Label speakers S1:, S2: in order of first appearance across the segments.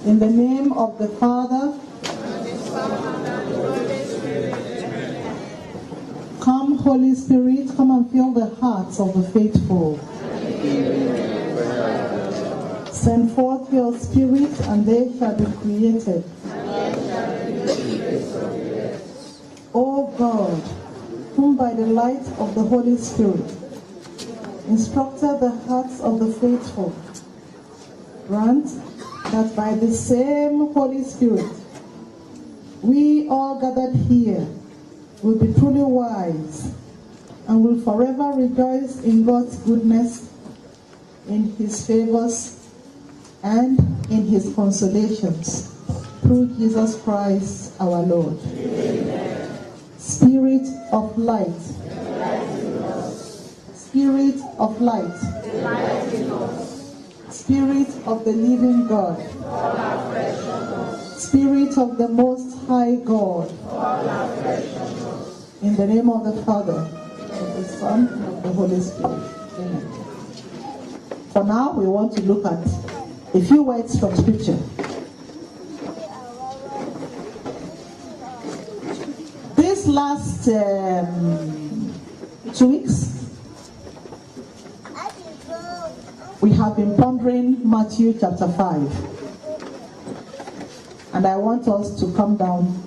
S1: In the name of the Father, come, Holy Spirit, come and fill the hearts of the faithful. Send forth your Spirit, and they shall be created. O God, whom by the light of the Holy Spirit instructed the hearts of the faithful, grant that by the same Holy Spirit we all gathered here will be truly wise and will forever rejoice in God's goodness, in his favors, and in his consolations, through Jesus Christ our Lord. Amen. Spirit of light, Spirit of light, Spirit of the living God, Spirit of the Most High God, in the name of the Father, of the Son, and of the Holy Spirit. Amen. For now, we want to look at a few words from Scripture. This last 2 weeks, we have been pondering Matthew chapter 5. And I want us to come down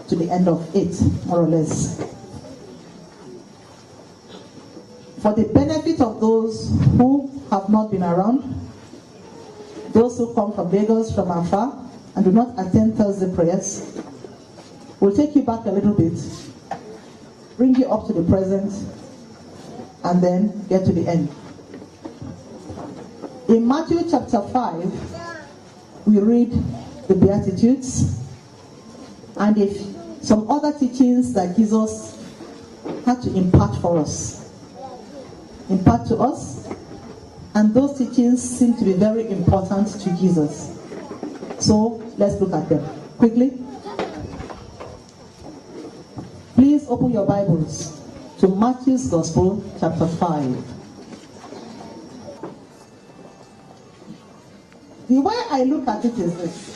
S1: to the end of it, more or less. For the benefit of those who have not been around, those who come from Lagos, from afar, and do not attend Thursday prayers, we'll take you back a little bit, bring you up to the present, and then get to the end. In Matthew chapter 5, we read the Beatitudes, and some other teachings that Jesus had to impart to us, and those teachings seem to be very important to Jesus. So let's look at them quickly. Please open your Bibles to Matthew's Gospel, chapter 5. The way I look at it is this.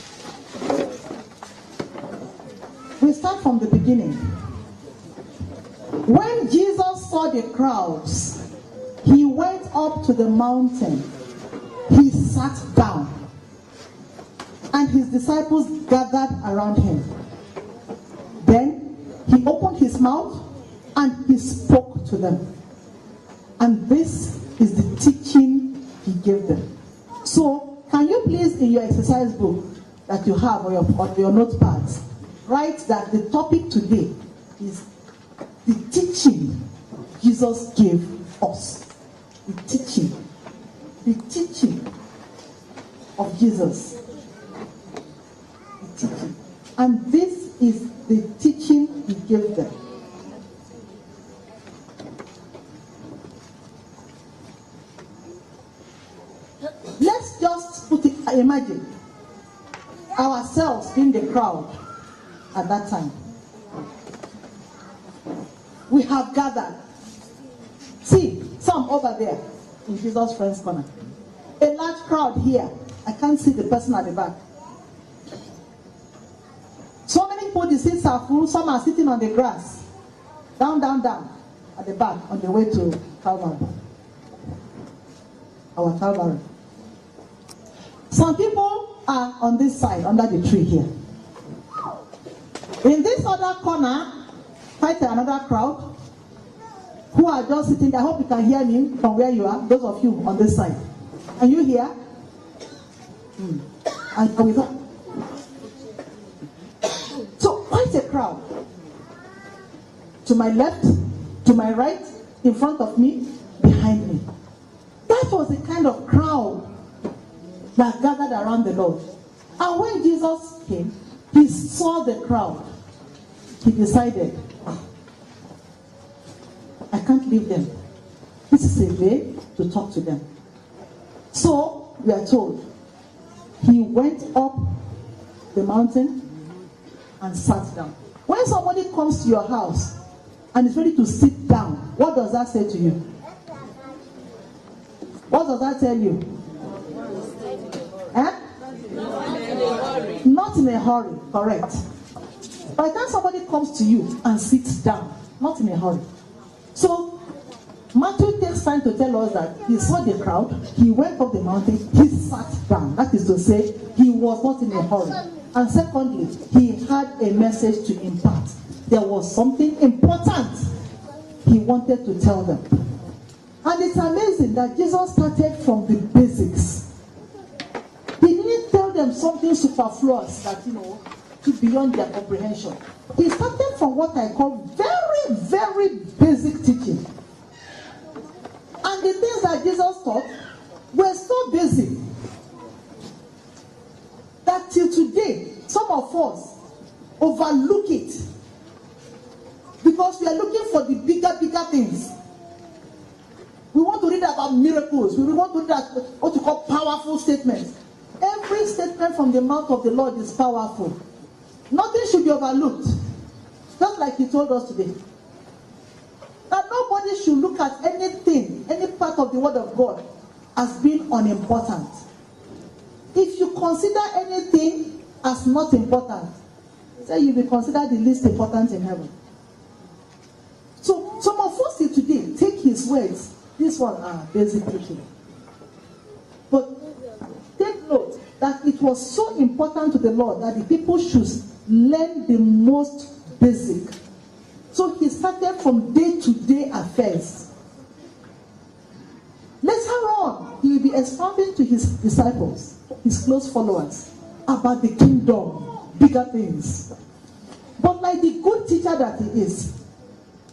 S1: We start from the beginning. When Jesus saw the crowds, he went up to the mountain. He sat down, and his disciples gathered around him. Then he opened his mouth and he spoke to them. And this is the teaching he gave them. So, can you please, in your exercise book that you have on your notepads, write that the topic today is the teaching Jesus gave us. The teaching of Jesus. The teaching. And this is the teaching he gave them. Let's just imagine ourselves in the crowd at that time. We have gathered. See, some over there in Jesus' friend's corner. A large crowd here. I can't see the person at the back. So many people, the seats are full. Some are sitting on the grass. Down at the back on the way to Calvary. Our Calvary. Some people are on this side, under the tree here. In this other corner, quite another crowd who are just sitting there. I hope you can hear me from where you are, those of you on this side. Can you hear? And we thought. So, quite a crowd. To my left, to my right, in front of me, behind me. That was the kind of crowd that gathered around the Lord. And when Jesus came, he saw the crowd. He decided, I can't leave them. This is a way to talk to them. So, we are told, he went up the mountain and sat down. When somebody comes to your house and is ready to sit down, what does that say to you? What does that tell you? not in a hurry, correct. By the time somebody comes to you and sits down, not in a hurry. So, Matthew takes time to tell us that he saw the crowd, he went up the mountain, he sat down. That is to say, he was not in a hurry. And secondly, he had a message to impart. There was something important he wanted to tell them. And it's amazing that Jesus started from the basics. He didn't tell them something superfluous that, to beyond their comprehension. He started from what I call very, very basic teaching. And the things that Jesus taught were so basic that till today, some of us overlook it because we are looking for the bigger things. We want to read about miracles. We want to read what you call powerful statements. Every statement from the mouth of the Lord is powerful. Nothing should be overlooked. Just like he told us today. That nobody should look at anything, any part of the word of God as being unimportant. If you consider anything as not important, say you will consider the least important in heaven. So some of us today take his words. This one are basic teaching. But take note that it was so important to the Lord that the people should learn the most basic. So he started from day-to-day affairs. Later on, he will be expounding to his disciples, his close followers, about the kingdom, bigger things. But like the good teacher that he is,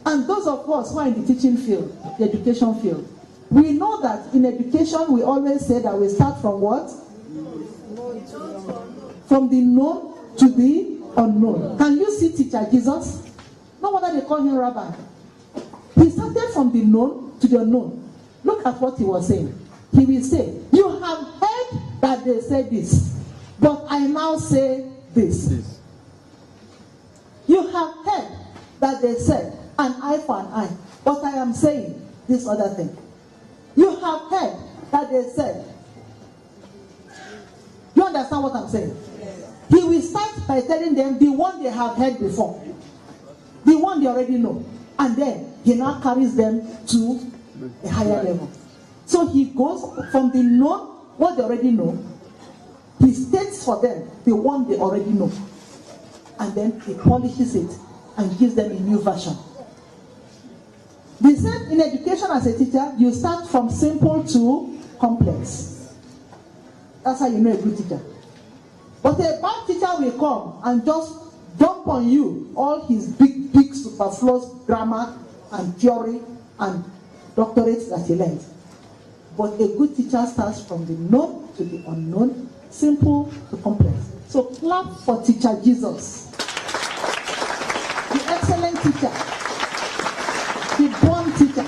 S1: and those of us who are in the teaching field, the education field, we know that in education we always say that we start from what? From the known to the unknown. Can you see Teacher Jesus? No wonder they call him Rabbi. He started from the known to the unknown. Look at what he was saying. He will say, you have heard that they said this, but I now say this. You have heard that they said an eye for an eye, but I am saying this other thing. You have heard that they said. You understand what I'm saying? Yes. He will start by telling them the one they have heard before, the one they already know, and then he now carries them to a higher level. So he goes from the known, what they already know, he states for them the one they already know, and then he polishes it and gives them a new version. The same in education as a teacher, you start from simple to complex. That's how you know a good teacher. But a bad teacher will come and just dump on you all his big superfluous grammar and theory and doctorates that he learned. But a good teacher starts from the known to the unknown, simple to complex. So clap for Teacher Jesus, the excellent teacher, the born teacher,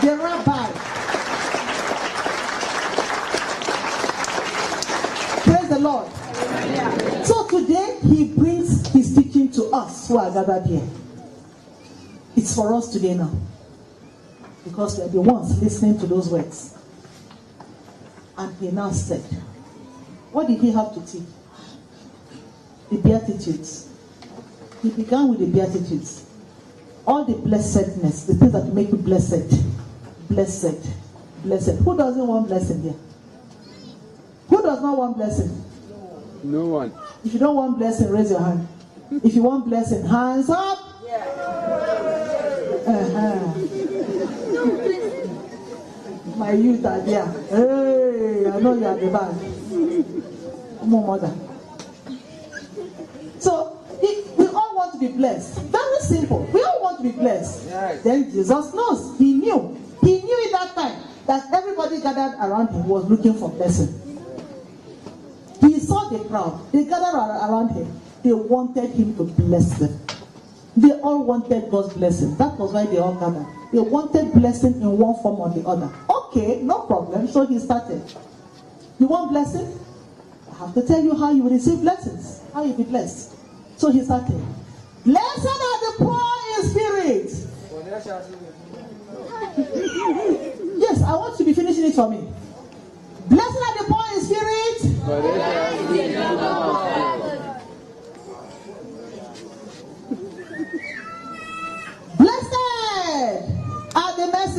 S1: the rabbi. Praise the Lord. Yeah. So today he brings his teaching to us who are gathered here. It's for us today now, because we are the ones listening to those words. And he now said, what did he have to teach? The Beatitudes. He began with the Beatitudes. All the blessedness, the things that make you blessed. Blessed. Blessed. Who doesn't want blessing here? Who does not want blessing?
S2: No one.
S1: If you don't want blessing, raise your hand. If you want blessing, hands up. My youth are there. Hey, I know you are the man. More mother. So, we all want to be blessed. Very simple. We all want to be blessed. Yes. Then Jesus knows. He knew. He knew at that time that everybody gathered around him was looking for blessing. He saw the crowd. They gathered around him. They wanted him to bless them. They all wanted God's blessing. That was why they all gathered. They wanted blessing in one form or the other. Okay, no problem. So he started. You want blessing? I have to tell you how you will receive blessings. How you will be blessed. So he started. Blessed are the poor in spirit. Yes, I want you to be finishing it for me. Blessed are the poor in spirit.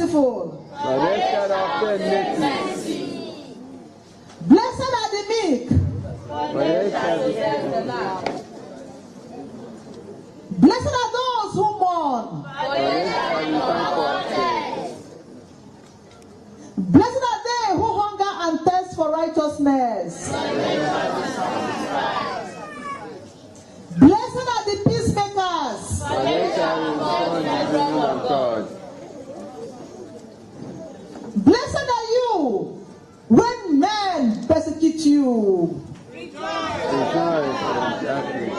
S1: merciful.
S2: For they shall obtain mercy.
S1: Blessed are the meek.
S2: For they shall be saved.
S1: Blessed are those who mourn.
S2: For they shall be comforted.
S1: Blessed are they who hunger and thirst for righteousness. Blessed are the peacemakers.
S2: For they shall be born in the kingdom of God.
S1: Blessed are you when men persecute you.
S2: Rejoice exactly.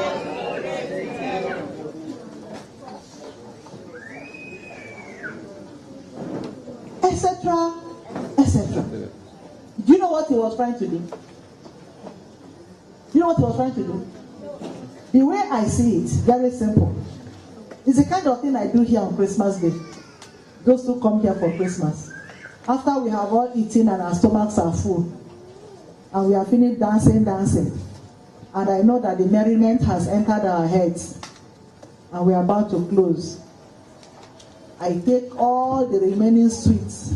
S1: Etc. etc. Do you know what he was trying to do? Do you know what he was trying to do? The way I see it, very simple. It's the kind of thing I do here on Christmas Day. Those who come here for Christmas. After we have all eaten and our stomachs are full, and we are finished dancing, and I know that the merriment has entered our heads, and we are about to close, I take all the remaining sweets,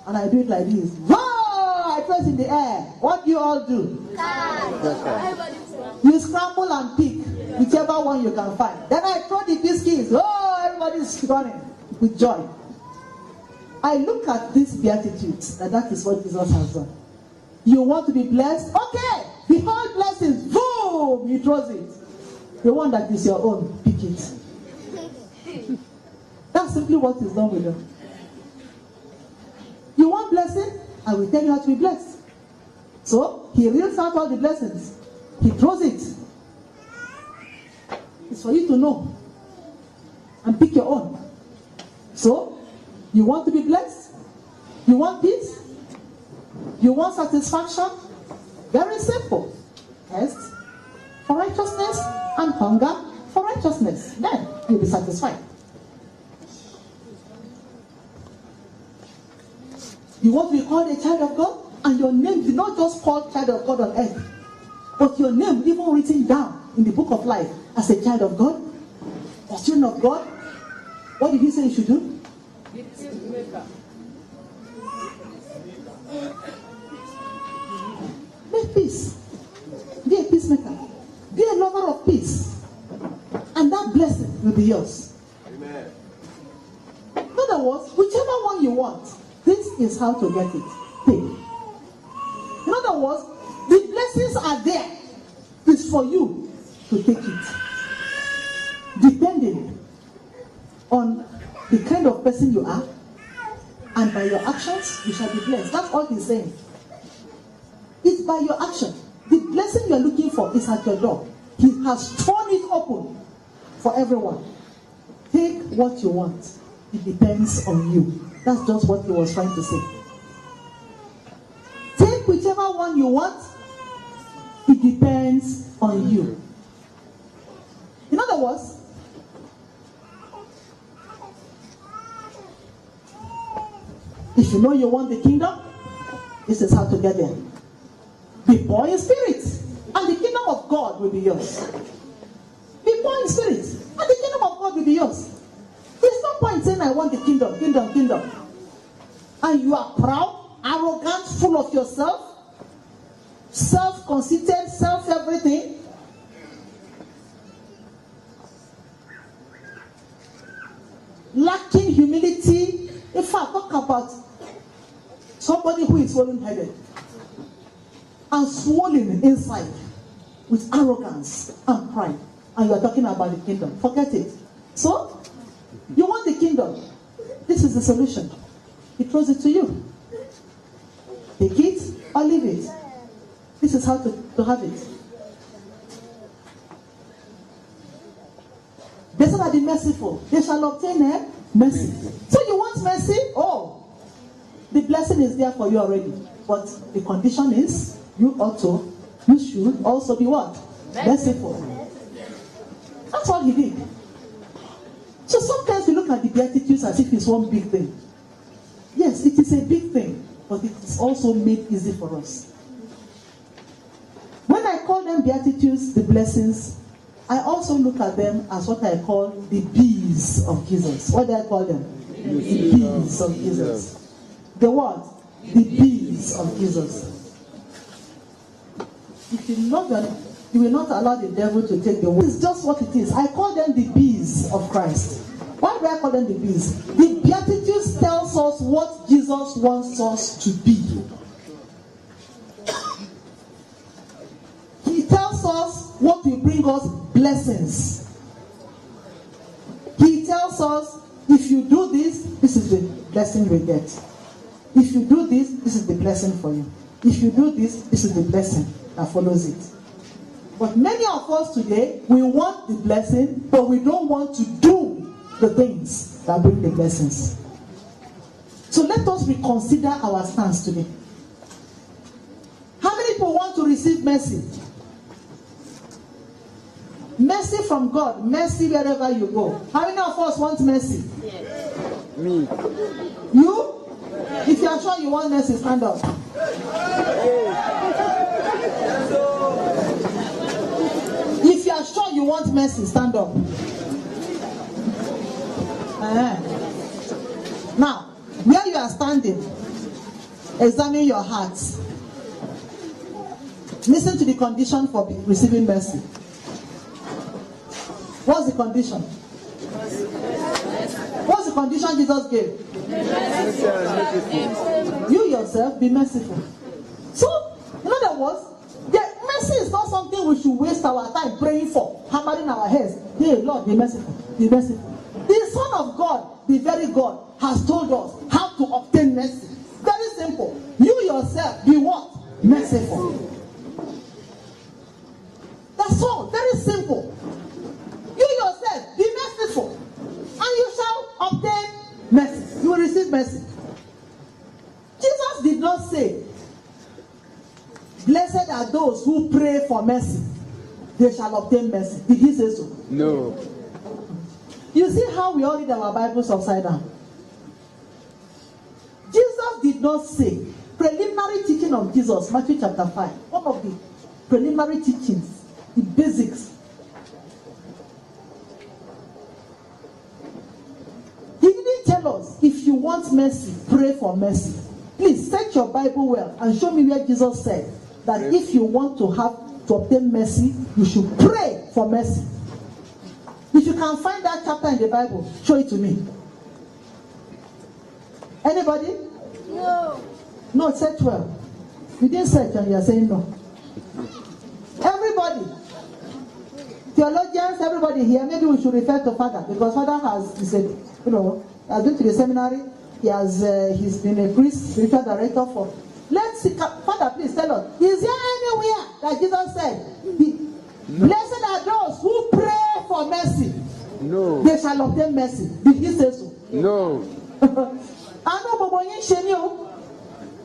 S1: and I do it like this. Whoa! I press in the air. What do you all do? You scramble and pick whichever one you can find. Then I throw the biscuits. Oh, everybody's running with joy. I look at these beatitudes, and that is what Jesus has done. You want to be blessed? Okay. Behold blessings. Boom! He throws it. The one that is your own, pick it. That's simply what is done with them. You want blessing? I will tell you how to be blessed. So, he reels out all the blessings. He throws it. It's for you to know. And pick your own. So, you want to be blessed? You want peace? You want satisfaction? Very simple. Thirst for righteousness and hunger for righteousness. Then you'll be satisfied. You want to be called a child of God? And your name is not just called child of God on earth, but your name even written down in the book of life as a child of God, a children of God. What did he say you should do? Make peace. Be a peacemaker. Be a lover of peace. And that blessing will be yours. Amen. In other words, whichever one you want, this is how to get it. Take. In other words, the blessings are there. It's for you to take it. Depending on the kind of person you are, and by your actions, you shall be blessed. That's all he's saying. It's by your action. The blessing you're looking for is at your door. He has torn it open for everyone. Take what you want. It depends on you. That's just what he was trying to say. Take whichever one you want. It depends on you. In other words, if you know you want the kingdom, this is how to get there. Be poor in spirit, and the kingdom of God will be yours. Be poor in spirit, and the kingdom of God will be yours. There's no point saying, I want the kingdom, and you are proud, arrogant, full of yourself, self-conceited, self-everything. Lacking humility. In fact, talk about somebody who is swollen-headed and swollen inside with arrogance and pride, and you are talking about the kingdom. Forget it. So, you want the kingdom. This is the solution. He throws it to you. Take it or leave it. This is how to have it. Blessed are the merciful. They shall obtain mercy. So you want mercy? Oh, the blessing is there for you already. But the condition is, you should also be what? Merciful. That's all he did. So sometimes we look at the Beatitudes as if it's one big thing. Yes, it is a big thing, but it is also made easy for us. When I call them Beatitudes, the blessings, I also look at them as what I call the bees of Jesus. What do I call them? The bees of Jesus. The what? The bees of Jesus. If you know that, you will not allow the devil to take the word. It's just what it is. I call them the bees of Christ. Why do I call them the bees? The Beatitudes tells us what Jesus wants us to be. He tells us what will bring us blessings. He tells us, if you do this, this is the blessing you get. If you do this, this is the blessing for you. If you do this, this is the blessing that follows it. But many of us today, we want the blessing, but we don't want to do the things that bring the blessings. So let us reconsider our stance today. How many people want to receive mercy? Mercy from God, mercy wherever you go. How many of us want mercy?
S2: Yes. Me.
S1: You? If you are sure you want mercy, stand up. If you are sure you want mercy, stand up. Now, where you are standing, examine your heart. Listen to the condition for receiving mercy. What's the condition? What's the condition Jesus gave? You yourself be merciful. So, in other words, mercy is not something we should waste our time praying for, hammering our heads. Hey, Lord, be merciful, be merciful. The Son of God, the very God, has told us how to obtain mercy. Very simple. You yourself be what? Merciful. That's all. Very simple. You yourself be merciful, and you shall obtain mercy. You will receive mercy. Jesus did not say, blessed are those who pray for mercy, they shall obtain mercy. Did he say so?
S2: No.
S1: You see how we all read our Bibles upside down. Jesus did not say, preliminary teaching of Jesus, Matthew chapter 5, one of the preliminary teachings, the basics. He didn't tell us, if you want mercy, pray for mercy. Please search your Bible well and show me where Jesus said that if you want to obtain mercy, you should pray for mercy. If you can find that chapter in the Bible, show it to me. Anybody?
S3: No.
S1: No, search well. You didn't search and you are saying no. Everybody. Theologians, everybody here, maybe we should refer to Father, because Father has been to the seminary. He's been a priest, spiritual director for. Let's see, Father, please tell us. Is there anywhere that Jesus said, blessed are those who pray for mercy?
S2: No.
S1: They shall obtain mercy. Did he say so?
S2: No.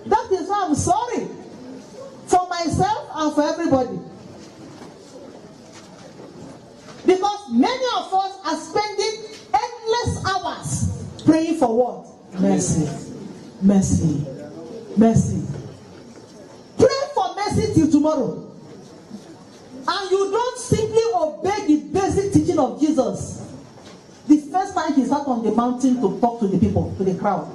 S1: That is why I'm sorry for myself and for everybody. Because many of us are spending endless hours praying for what? Mercy. Mercy. Mercy. Pray for mercy till tomorrow. And you don't simply obey the basic teaching of Jesus. The first time he sat on the mountain to talk to the people, to the crowd,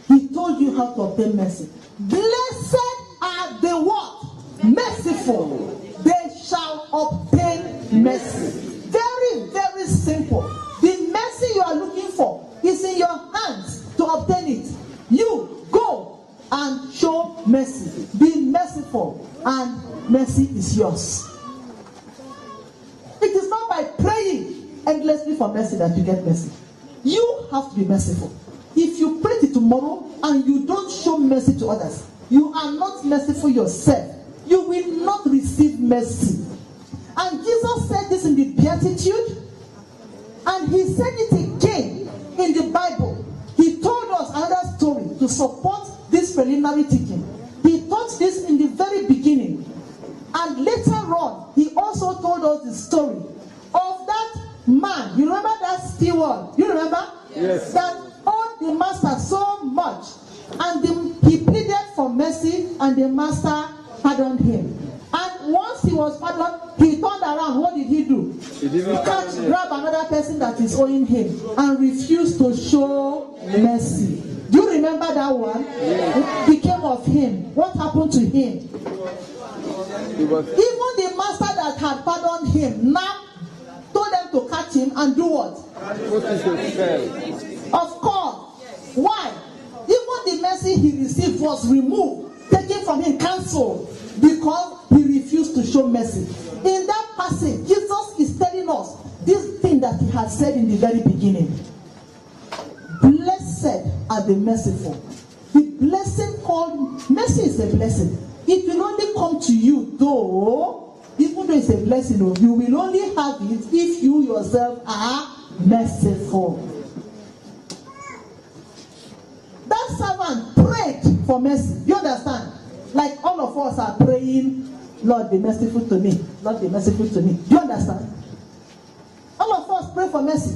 S1: he told you how to obtain mercy. Blessed are the what? Merciful. They shall obtain mercy. Very, very simple. The mercy you are looking for is in your hands to obtain it. You go and show mercy. Be merciful, and mercy is yours. It is not by praying endlessly for mercy that you get mercy. You have to be merciful. If you pray till tomorrow and you don't show mercy to others, you are not merciful yourself. You will not receive mercy. And Jesus said this in the Beatitude, and he said it again in the Bible. He told us another story to support this preliminary teaching. He taught this in the very beginning. And later on, he also told us the story of that man. You remember that steward? You remember?
S2: Yes.
S1: That owed the master so much. And he pleaded for mercy, and the master pardoned him. And once he was pardoned, he turned around. What did he do?
S2: He
S1: grab another person that is owing him and refuse to show mercy. Do you remember that one?
S2: Yes.
S1: It became of him. What happened to him? Even the master that had pardoned him now told them to catch him and do what? Of course. Why? Even the mercy he received was removed, taken from him, cancelled, because he refused to show mercy. In that passage, Jesus is telling us this thing that he had said in the very beginning. Blessed are the merciful. The blessing called mercy is a blessing. It will only come to you, though, even though it's a blessing, you will only have it if you yourself are merciful. That servant prayed for mercy. You understand? Like all of us are praying, Lord, be merciful to me. Lord, be merciful to me. Do you understand? All of us pray for mercy.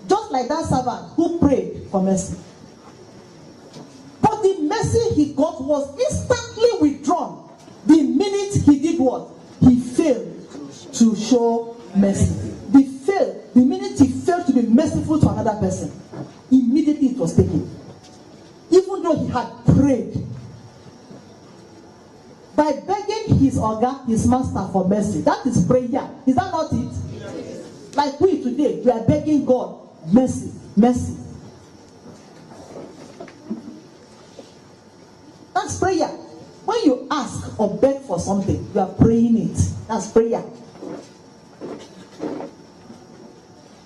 S1: Just like that servant who prayed for mercy. But the mercy he got was instantly withdrawn the minute he did what? He failed to show mercy. The minute he failed to be merciful to another person, immediately it was taken. Even though he had prayed. By begging his Oga, his master, for mercy. That is prayer. Is that not it? Like we today, we are begging God, mercy, mercy. That's prayer. When you ask or beg for something, you are praying it. That's prayer.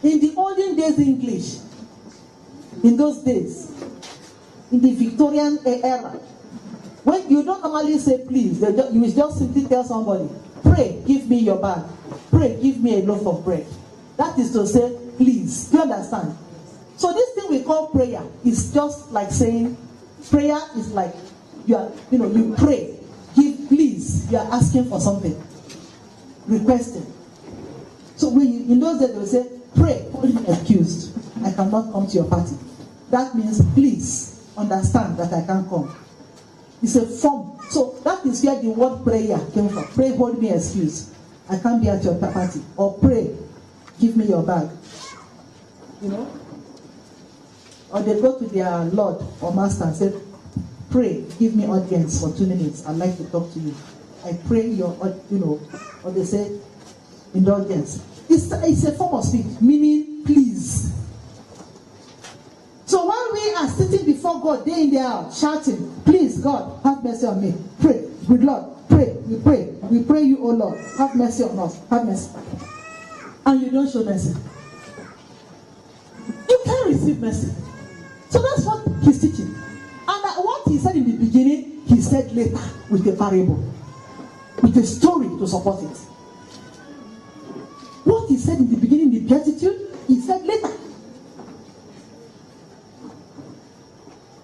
S1: In the olden days English, in those days, in the Victorian era, when you don't normally say please, you will just simply tell somebody, pray, give me your bag. Pray, give me a loaf of bread. That is to say, please. Do you understand? So this thing we call prayer is just like saying, prayer is like, you pray, give, please. You are asking for something, requesting. So in those days they will say, pray, hold me excused. I cannot come to your party. That means, please understand that I can't come. It's a form. So that is where the word prayer came from. Pray, hold me excused. I can't be at your party. Or pray, give me your bag. Or they go to their Lord or Master and say, pray, give me audience for 2 minutes. I'd like to talk to you. I pray your, or they say, indulgence. It's a form of speech, meaning please. So while we are sitting before God day in day out, shouting, please God, have mercy on me. Pray, good Lord, pray, we pray. We pray you, oh Lord, have mercy on us, have mercy. And you don't show mercy. You can't receive mercy. So that's what he's teaching. And what he said in the beginning, he said later with a parable, with a story to support it. What he said in the beginning, the Beatitude, he said later.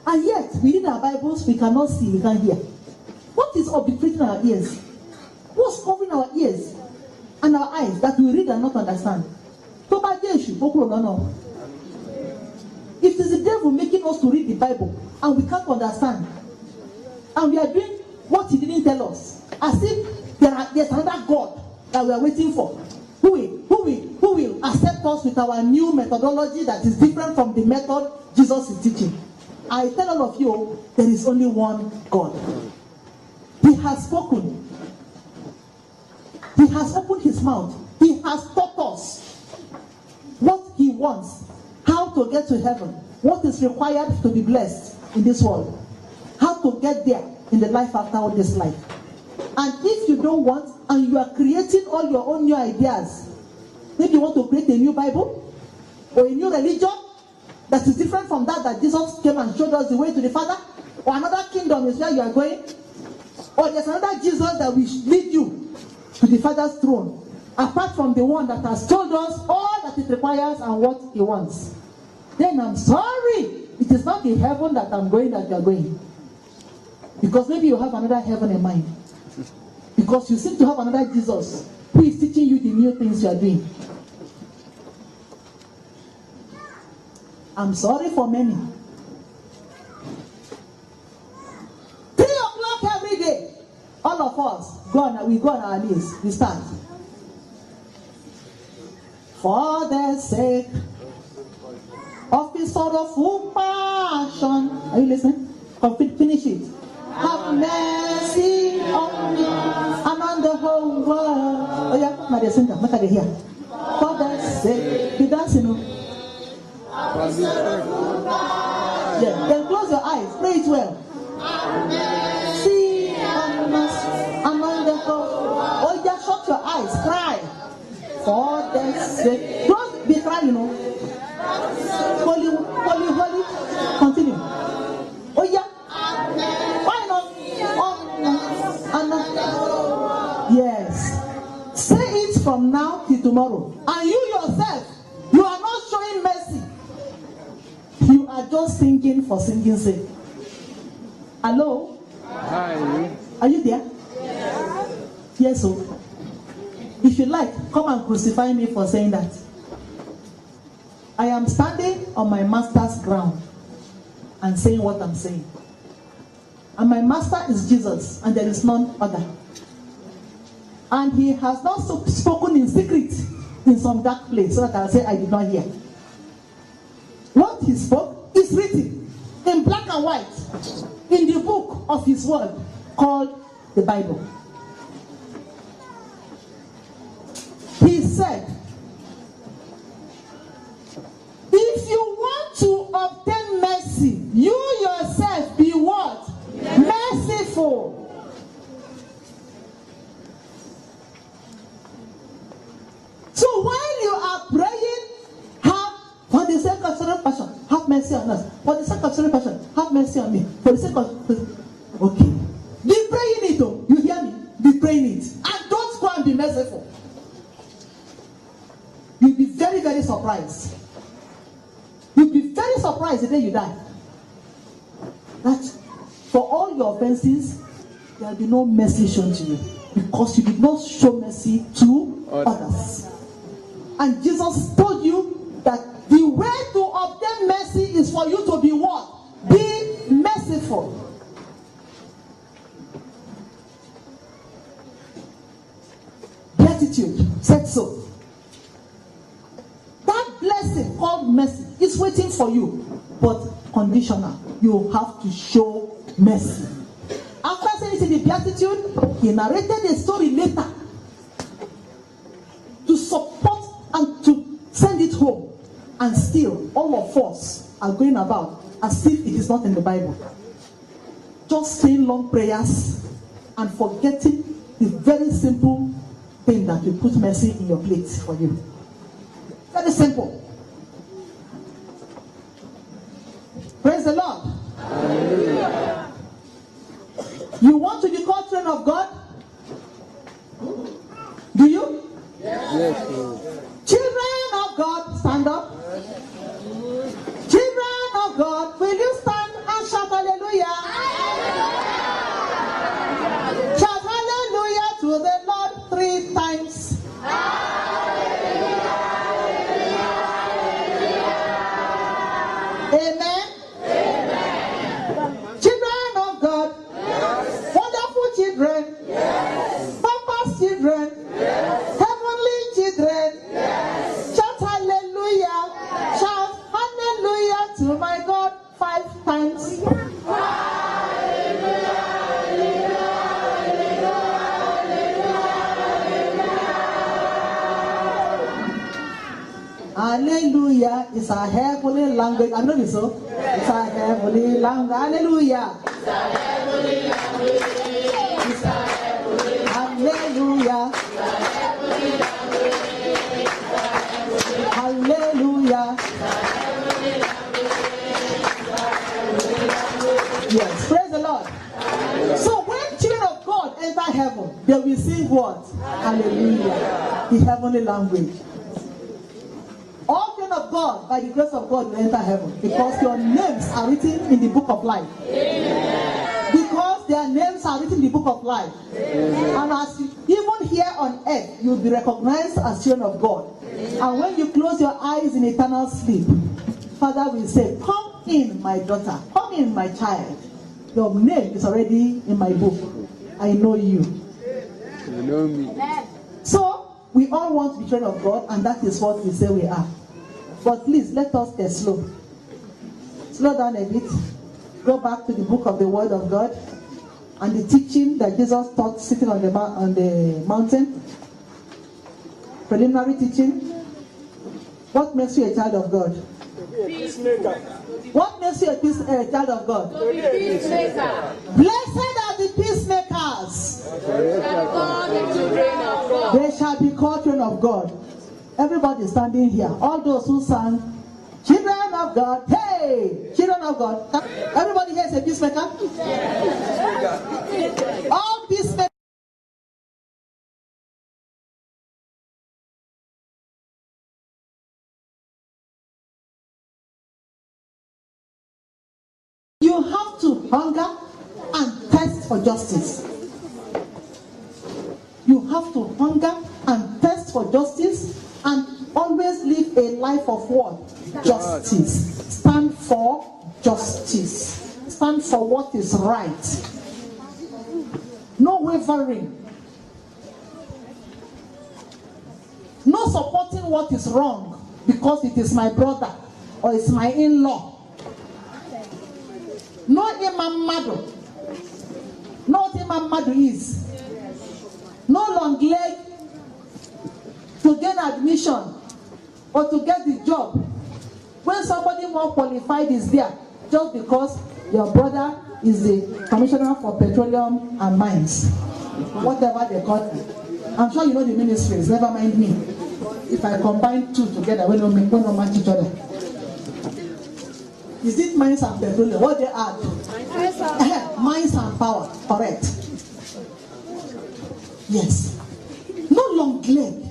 S1: And yet, we read our Bibles, we cannot see, we can't hear. What is obliterating our ears? What's covering our ears and our eyes that we read and not understand? It is the devil making us to read the Bible and we can't understand. And we are doing what he didn't tell us. As if there's another God that we are waiting for. Who will accept us with our new methodology that is different from the method Jesus is teaching? I tell all of you, there is only one God. He has spoken. He has opened his mouth. He has taught us what he wants, how to get to heaven, what is required to be blessed in this world, how to get there in the life after this life. And if you don't want, and you are creating all your own new ideas, maybe you want to create a new Bible or a new religion that is different from that Jesus came and showed us the way to the Father, or another kingdom is where you are going, or there's another Jesus that will lead you to the Father's throne, apart from the one that has told us all that it requires and what he wants. Then I'm sorry, it is not the heaven that I'm going that you are going. Because maybe you have another heaven in mind. Because you seem to have another Jesus who is teaching you the new things you are doing. I'm sorry for many. 3 o'clock every day, all of us we go on our knees, we start. for the sake of his sorrowful passion. Are you listening? Finish it. Have mercy on me and on the whole world. Oh yeah, now they sing. Look at it here. For the sake, you dance, you know. Yeah, then close your eyes. Pray it well. See and on the whole. Oh yeah, shut your eyes. Cry. For the sake. Don't be crying, you know. Holy. Continue. Oh yeah. Why not? Yes. Say it from now till tomorrow. And you yourself, you are not showing mercy. You are just singing for singing's sake. Hello?
S2: Hi.
S1: Are you there? Yes, so. If you like, come and crucify me for saying that. I am standing on my master's ground and saying what I'm saying. And my master is Jesus, and there is none other. And he has not spoken in secret in some dark place so that I'll say I did not hear. What he spoke is written in black and white in the book of his word called the Bible. He said, if you want to obtain mercy, you yourself be what? Merciful. So while you are praying, for the sake of certain passion, have mercy on us. For the sake of certain passion, have mercy on me. For the sake of... Okay. Be praying it, though. You hear me? Be praying it. And don't go and be merciful. You'll be very, very surprised. You'll be very surprised the day you die. That for all your offenses, there will be no mercy shown to you. Because you did not show mercy to others. And Jesus told you that the way to obtain mercy is for you to be what? Be merciful. Gratitude said so. That blessing called mercy is waiting for you, but conditional. You have to show mercy. After saying it in the Beatitude, he narrated a story later to support and to send it home. And still, all of us are going about as if it is not in the Bible. Just saying long prayers and forgetting the very simple thing that will put mercy in your plate for you. Very simple. Praise the Lord. Hallelujah. You want to be called children of God? Do you?
S2: Yes.
S1: Children of God, stand up. Children of God, will you stand and shout hallelujah? Shout hallelujah to the Lord 3 times. Amen. Children of God, wonderful children, Papa's children, heavenly children, shout hallelujah, shout hallelujah to my God 5 times. Hallelujah is a heavenly language. I know this, so it's a heavenly language. Hallelujah. It's a heavenly language. It's a heavenly language. Hallelujah. Hallelujah. Yes, praise the Lord. So when children of God enter heaven, they will sing what? Hallelujah. The heavenly language. All children of God, by the grace of God, will enter heaven because your names are written in the book of life. Amen. Because their names are written in the book of life. Amen. And as you, even here on earth, you'll be recognized as children of God. Amen. And when you close your eyes in eternal sleep, Father will say, come in, my daughter. Come in, my child. Your name is already in my book. I know you.
S2: You know me.
S1: So, We all want to be children of God, and that is what we say we are. But please, let us get slow. Slow down a bit. Go back to the book of the Word of God and the teaching that Jesus taught sitting on the mountain. Preliminary teaching. What makes you a child of God?
S2: Peacemaker.
S1: What makes you a child of God?
S2: Peacemaker.
S1: Blessed are the peacemakers. They shall be called children of God. Everybody standing here. All those who sang, children of God. Hey, children of God. Everybody here is a peacemaker? All peacemakers. You have to hunger and thirst for justice. You have to hunger and thirst for justice and always live a life of what? Justice. Stand for justice. Stand for what is right. No wavering. No supporting what is wrong because it is my brother or it's my in-law. No Imam Madu. No what Imam Madu is. No long leg to gain admission or to get the job. When somebody more qualified is there, just because your brother is the commissioner for petroleum and mines, whatever they call it. I'm sure you know the ministries. Never mind me. If I combine two together, we don't match each other. Is it mines and petroleum? What they add? Mines and power. Correct. Yes. No long leg.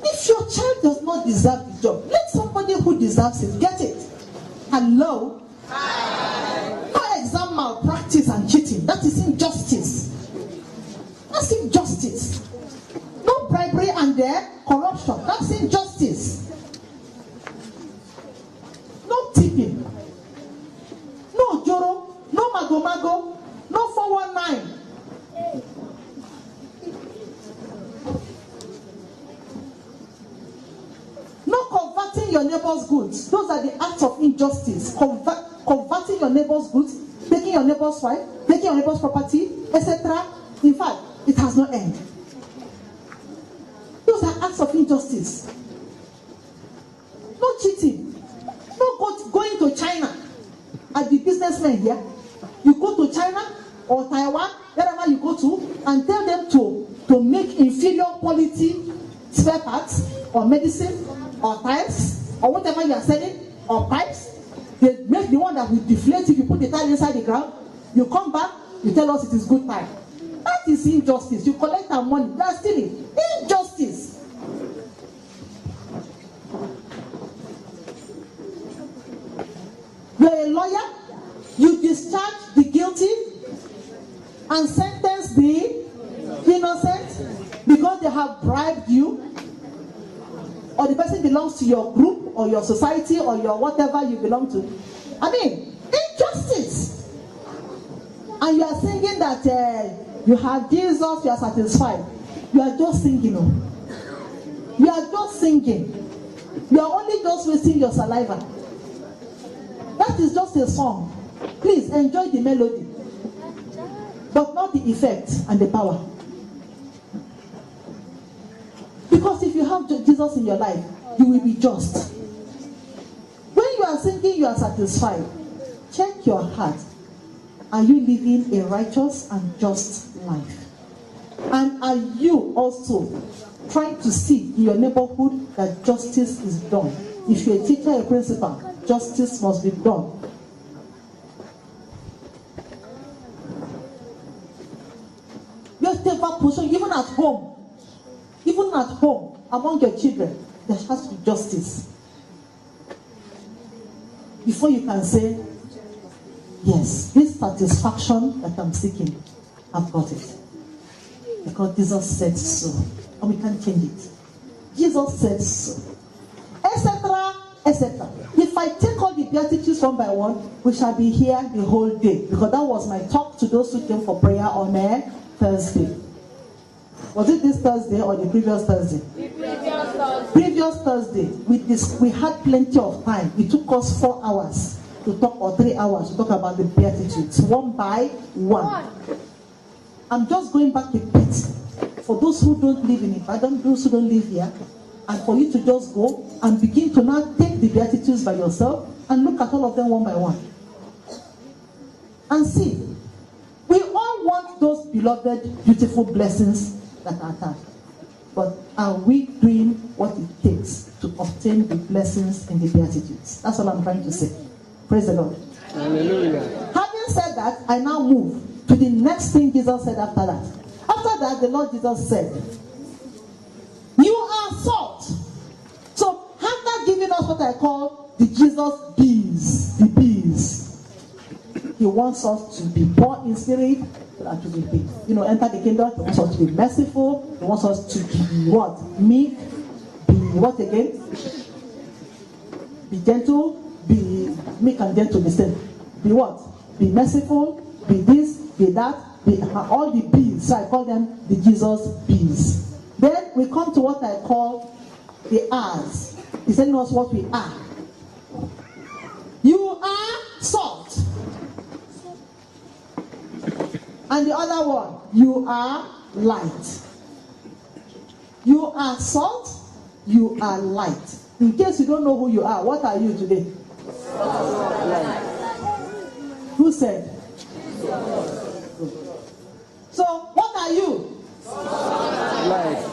S1: If your child does not deserve the job, let somebody who deserves it get it. Hello? No exam malpractice and cheating. That is injustice. That's injustice. No bribery and corruption. That's injustice. No tipping. No joro. No mago-mago. No 419. No converting your neighbor's goods. Those are the acts of injustice. Converting your neighbor's goods, taking your neighbor's wife, taking your neighbor's property, etc. In fact, it has no end. Those are acts of injustice. No cheating. No going to China as the businessmen here. You go to China or Taiwan, wherever you go to, and tell them to make inferior quality spare parts or medicine or tiles or whatever you are selling or pipes. They make the one that will deflate if you put the tile inside the ground. You come back, you tell us it is good time. That is injustice. You collect our money. That's stealing. Injustice. You are a lawyer. You discharge the guilty and sentence the innocent because they have bribed you, or the person belongs to your group or your society or your whatever you belong to. I mean, injustice. And you are singing that you have Jesus, you are satisfied. You are just singing. No? You are just singing. You are only just wasting your saliva. That is just a song. Please enjoy the melody, but not the effect and the power. Because if you have Jesus in your life, you will be just. When you are singing, you are satisfied. Check your heart. Are you living a righteous and just life? And are you also trying to see in your neighborhood that justice is done? If you're a teacher, a principal, justice must be done. Even at home, among your children, there has to be justice. Before you can say, yes, this satisfaction that I'm seeking, I've got it. Because Jesus said so. And we can't change it. Jesus said so. Etc. etc. If I take all the Beatitudes one by one, we shall be here the whole day. Because that was my talk to those who came for prayer on Thursday. Was it this Thursday or the previous Thursday?
S2: The previous Thursday.
S1: Previous Thursday, we had plenty of time. It took us 4 hours to talk, or 3 hours to talk about the Beatitudes, one by one. I'm just going back a bit for those who don't live in Ibadan, those who don't live here, and for you to just go and begin to now take the Beatitudes by yourself and look at all of them one by one. And see, we all want those beloved, beautiful blessings that are attached. But are we doing what it takes to obtain the blessings in the Beatitudes? That's all I'm trying to say. Praise the Lord.
S2: Hallelujah.
S1: Having said that, I now move to the next thing Jesus said after that. After that, the Lord Jesus said, you are salt. So after giving us what I call the Jesus bees, the bees, he wants us to be poor in spirit, and to be, enter the kingdom. He wants us to be merciful. He wants us to be what? Meek. Be what again? Be gentle. Be meek and gentle. The same. Be what? Be merciful. Be this. Be that. Be all the bees. So I call them the Jesus bees. Then we come to what I call the R's. He's telling us what we are. You are salt. And the other one, you are light. You are salt, you are light. In case you don't know who you are, what are you today? Light. Who said? So, what are you?
S2: Light.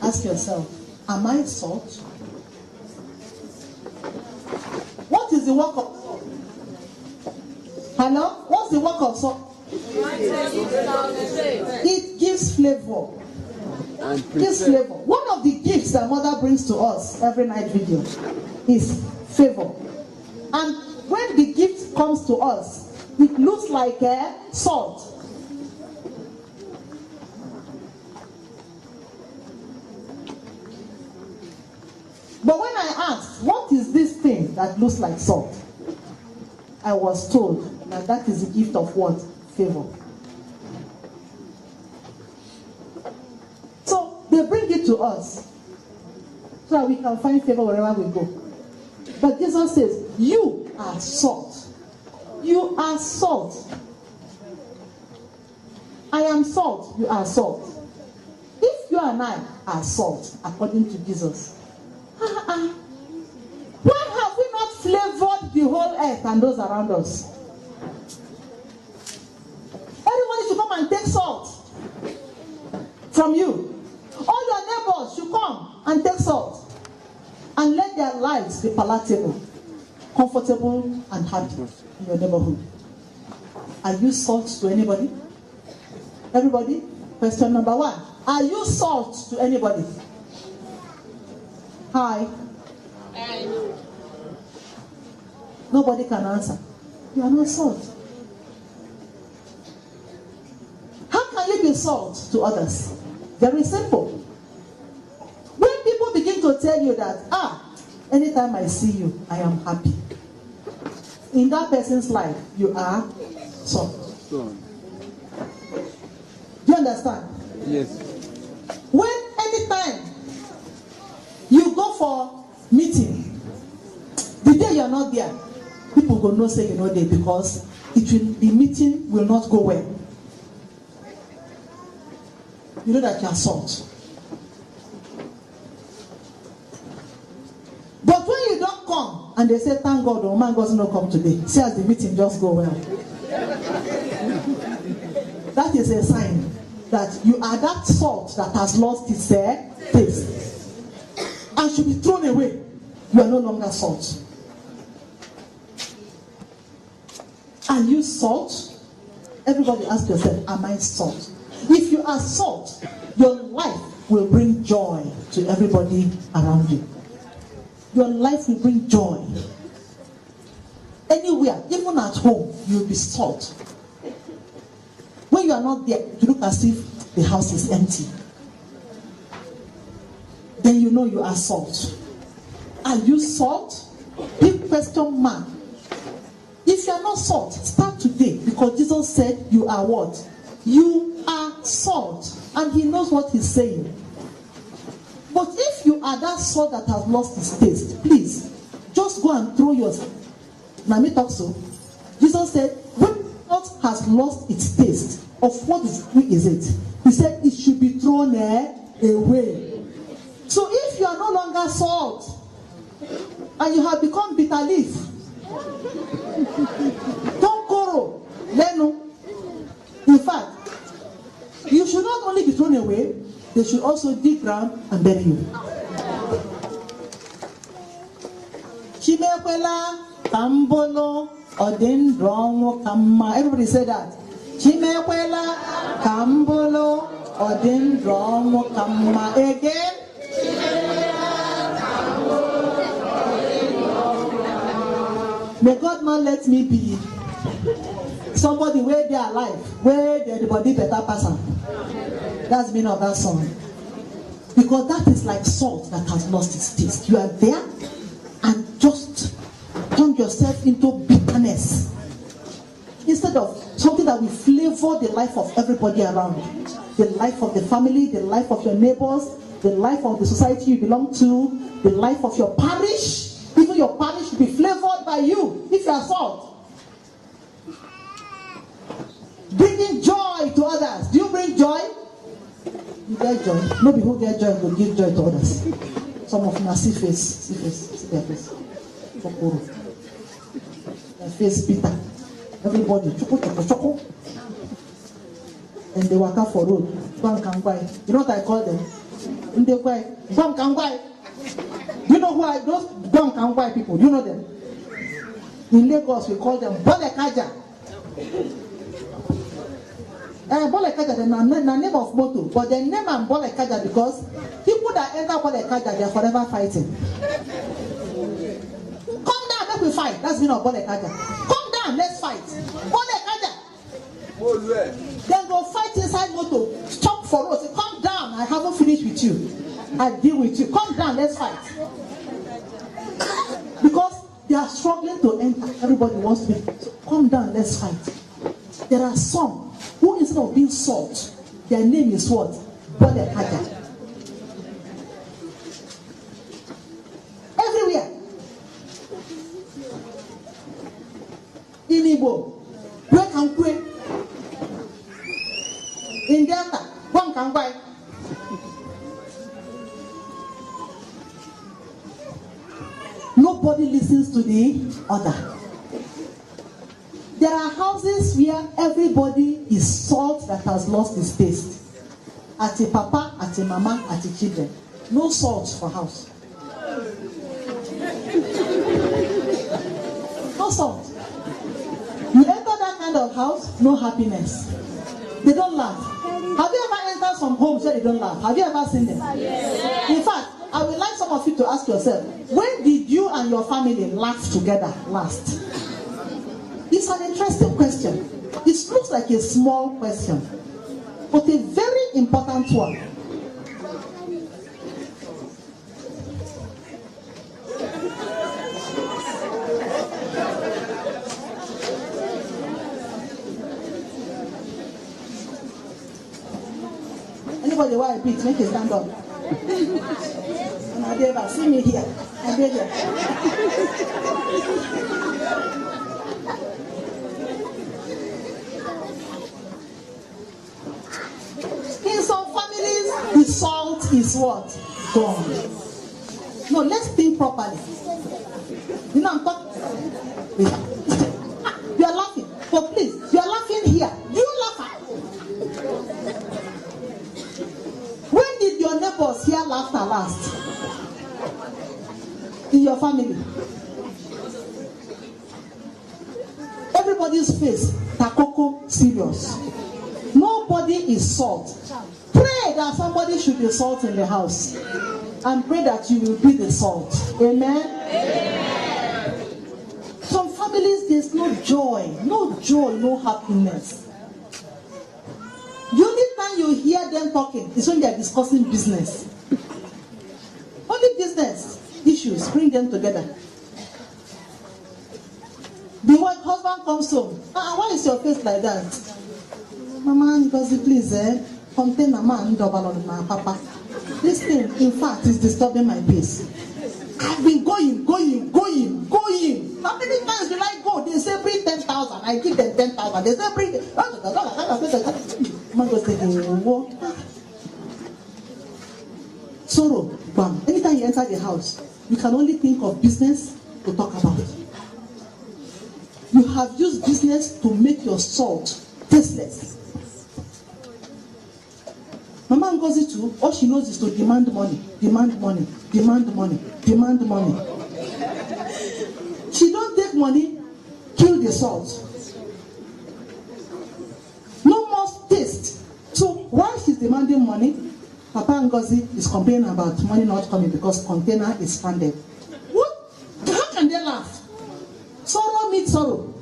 S1: Ask yourself, am I salt? What is the work of salt? Hello? What's the work of salt? It gives flavor. It gives flavor. One of the gifts that Mother brings to us every night video is favor. And when the gift comes to us, it looks like salt. But when I asked, what is this thing that looks like salt? I was told that is the gift of what? Favor. So they bring it to us so that we can find favor wherever we go. But Jesus says, you are salt. You are salt. I am salt. You are salt. If you and I are salt, according to Jesus, why have we not flavored the whole earth and those around us? Everybody should come and take salt from you. All your neighbors should come and take salt and let their lives be palatable, comfortable, and happy in your neighborhood. Are you salt to anybody? Everybody? Question number 1. Are you salt to anybody? Hi. Nobody can answer. You are not salt. How can you be salt to others? Very simple. When people begin to tell you that, anytime I see you, I am happy. In that person's life, you are salt. Do you understand?
S2: Yes.
S1: When anytime you go for meeting, the day you are not there, people will not say you're not there because the meeting will not go well. You know that you are salt. But when you don't come and they say, thank God, the man does not come today, see as the meeting just go well. That is a sign that you are that salt that has lost its taste and should be thrown away. You are no longer salt. Are you salt? Everybody ask yourself, am I salt? If you are salt, your life will bring joy to everybody around you. Your life will bring joy. Anywhere, even at home, you will be salt. When you are not there, you look as if the house is empty. Then you know you are salt. Are you salt? Big question mark. If you are not salt, start today, because Jesus said you are what? You are salt. and he knows what he's saying. But if you are that salt that has lost its taste, please, just go and throw yourself. Now me talk so. Jesus said, when salt has lost its taste, of what is it? He said it should be thrown away. So if you are no longer salt, and you have become bitter leaf, don't koro, lenu. In fact, you should not only be thrown away, they should also dig ground and bury you. Chimekwela kambolo odendrongo kama. Everybody say that. Chimekwela kambolo odendrongo kama. Again. May God not let me be somebody where they are alive, where the body better person. That's the meaning of that song. Because that is like salt that has lost its taste. You are there and just turn yourself into bitterness. Instead of something that will flavor the life of everybody around you. The life of the family, the life of your neighbors, the life of the society you belong to, the life of your parish. Even your parish will be flavored by you if you are salt. Bringing joy to others. Do you bring joy? You get joy. Nobody who get joy will give joy to others. Some of them are see their face. Their face bitter. Everybody, choco. And they walk out for road. You know what I call them? And they go, you know who are those Bam Kangwai people? You know them? In Lagos, we call them Bolekaja. Bolekaja, the name of Moto, but they name them Bolekaja because people that enter Bolekaja, they are forever fighting. Come down, let me fight. That's the meaning of Bolekaja. Come down, let's fight. Bolekaja. Then go fight inside Moto. Stop for us. Come down. I haven't finished with you. I deal with you. Come down, let's fight. Because they are struggling to enter. Everybody wants to be. So come down, let's fight. There are some who, instead of being salt, their name is what? Bolekaja. Everywhere. In Igbo, Wekankwe. In Delta, Wakankwe. Nobody listens to the other. There are houses where everybody is salt that has lost its taste. At a papa, at a mama, at a children. No salt for house. No salt. You enter that kind of house, no happiness. They don't laugh. Have you ever entered some homes where they don't laugh? Have you ever seen them? Yes. In fact, I would like some of you to ask yourself, when did you and your family laugh together last? It's an interesting question. It looks like a small question, but a very important one. Anybody want a beat? Make it stand up. Adeba, see me here. Adeba. In some families, the salt is what? Gone. No, let's think properly. You know, I'm talking. You are laughing. But please, you are laughing here. You laugh at. When did your neighbors hear laughter last? In your family. Everybody's face, takoko, serious. Nobody is salt. Pray that somebody should be salt in the house. And pray that you will be the salt. Amen? Amen. Some families, there's no joy, no happiness. The only time you hear them talking is when they are discussing business. Only business issues bring them together. The husband comes home. Why is your face like that? Mama, because please, container man double on my papa. This thing, in fact, is disturbing my peace. I've been going. How many times will I go? They say bring 10,000. I give them 10,000. They say bring. Man goes thinking, what? Sorrow, bam. Anytime you enter the house, you can only think of business to talk about. You have used business to make your salt tasteless. Mama Ngozi too, all she knows is to demand money. She don't take money, kill the salt. No more taste. So while she's demanding money, Papa Ngozi is complaining about money not coming because container is stranded. What? How can they laugh? Sorrow meets sorrow.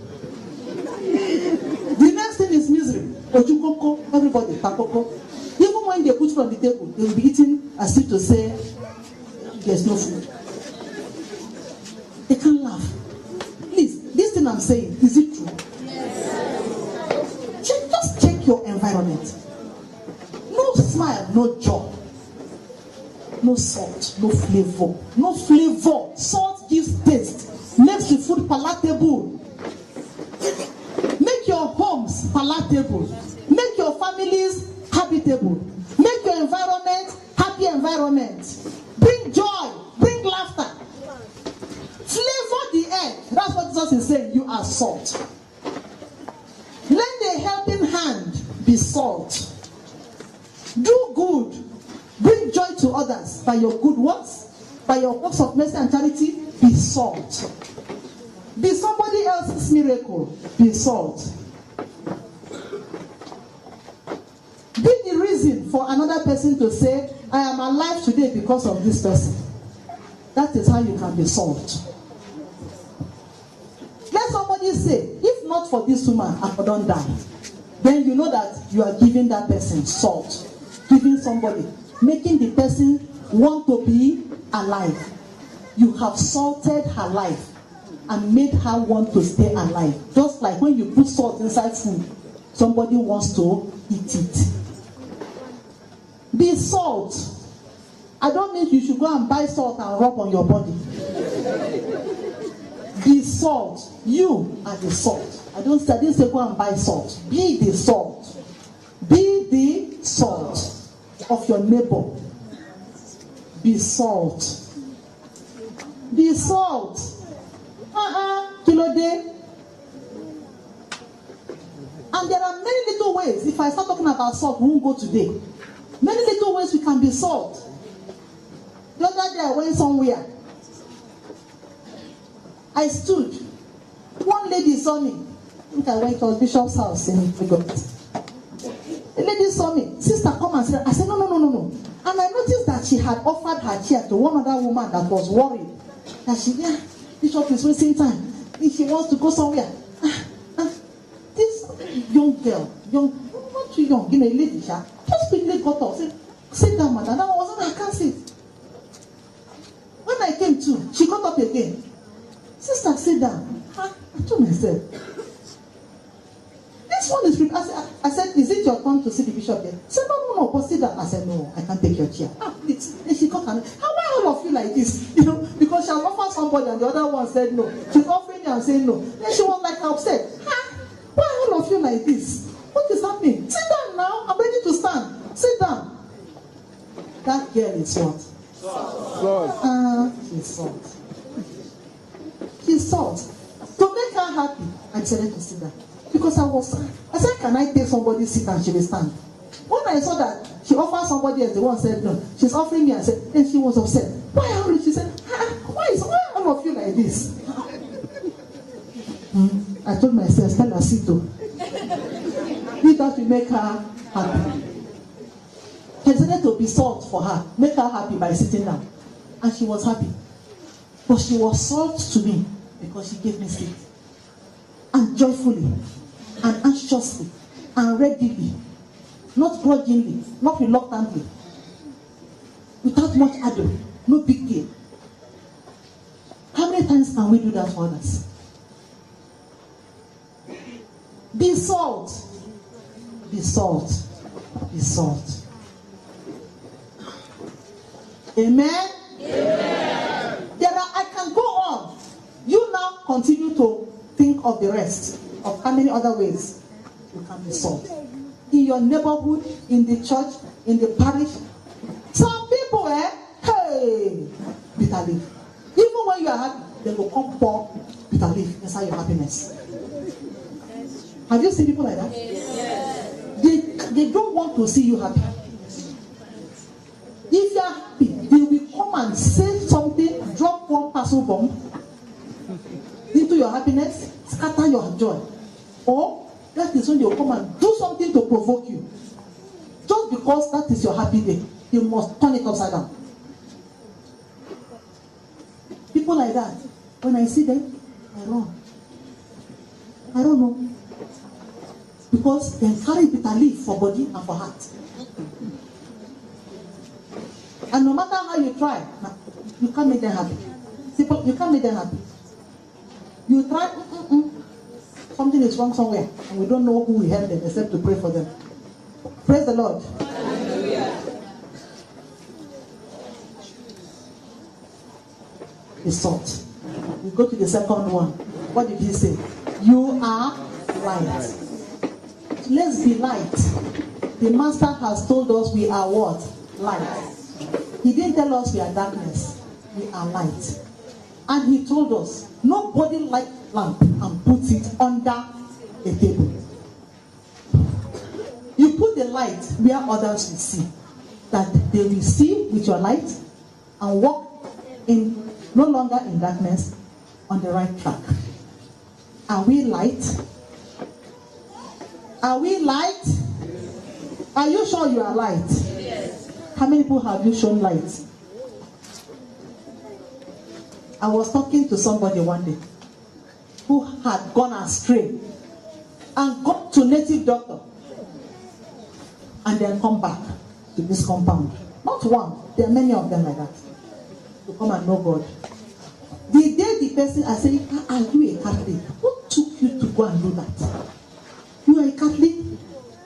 S1: The next thing is misery. Ojukoko, everybody, takoko. Even when they put it on the table, they will be eating as if to say, there's no food. They can't laugh. Please, this thing I'm saying, is it true? Yes. Just check your environment. No smile, no joy. No salt, no flavor. No flavor. Salt gives taste. Makes the food palatable. Make your homes palatable. Make your families habitable. Make your environment happy environment. Bring joy. Bring laughter. Flavor the air. That's what Jesus is saying. You are salt. Lend a helping hand. Be salt. Do good. Bring joy to others by your good works. By your works of mercy and charity. Be salt. Be somebody else's miracle. Be salt. Be the reason for another person to say, I am alive today because of this person. That is how you can be salt. Let somebody say, if not for this woman, I would not die. Then you know that you are giving that person salt. Giving somebody, making the person want to be alive. You have salted her life and made her want to stay alive. Just like when you put salt inside food, somebody wants to eat it. Be salt. I don't mean you should go and buy salt and rub on your body. Be salt. You are the salt. I didn't say go and buy salt. Be the salt. Be the salt of your neighbor. Be salt. Be salt. Kilo day. And there are many little ways. If I start talking about salt, we won't go today. Many little ways we can be salt. The other day I went somewhere. I stood. One lady saw me. I think I went to Bishop's house in Lagos. The lady saw me. Sister, come and sit. I said, no. And I noticed that she had offered her chair to one other woman that was worried. That Bishop is wasting time. If she wants to go somewhere. This young girl, not too young, a lady, just quickly got up. Said, sit down, madam. I can't sit. When I came to, she got up again. Sister, sit down. I told myself, this one is free. I said, is it your turn to see the bishop there? She said, no, but sit down. I said, no, I can't take your chair. Please. Then she got and why all of you like this? Because she had offered somebody and the other one said no. She's offering me and saying no. Then she was like upset. Why all of you like this? What is happening? Sit down now. I'm ready to stand. Sit down. That girl is what?
S2: Salt.
S1: She's salt. She's salt. To make her happy, I decided to sit down. Because I said, can I take somebody's seat and she will stand? When I saw that she offered somebody else, the one said no. She's offering me and said, then she was upset. Why are you? She said, why all of you like this? I told myself, tell her sit down. This that will make her happy. I decided to be salt for her, make her happy by sitting down. And she was happy. But she was salt to me because she gave me seat. And joyfully, and anxiously, and readily, not grudgingly, not reluctantly, without much ado, no big deal. How many times can we do that for others? Be salt. Be salt. be salt. Amen? Amen. I can go on. You now continue to think of the rest of how many other ways you can be salt. In your neighborhood, in the church, in the parish. Some people, hey, bitter leaf. Even when you are happy, they will come pour bitter leaf inside your happiness. Have you seen people like that? Yes. They don't want to see you happy. If you are happy, they will come and say something, drop one parcel bomb into your happiness, scatter your joy. Or that is when they will come and do something to provoke you. Just because that is your happy day, you must turn it upside down. People like that, when I see them, I run. I don't know. Because they carry bitter leaf for body and for heart. And no matter how you try, you can't make them happy. You can't make them happy. You try, something is wrong somewhere, and we don't know who will help them except to pray for them. Praise the Lord. Hallelujah. The salt. We go to the second one. What did he say? You are light. Let's be light. The master has told us we are what? Light. He didn't tell us we are darkness. We are light. And he told us, nobody light lamp and put it under a table. You put the light where others will see. That they will see with your light and walk in no longer in darkness, on the right track. Are we light? Are we light? Are you sure you are light? Yes. How many people have you shown light? I was talking to somebody one day who had gone astray and gone to native doctor and then come back to this compound. Not one, there are many of them like that. To come and know God. The day the person, I say, are you a Catholic? What took you to go and do that? You are a Catholic?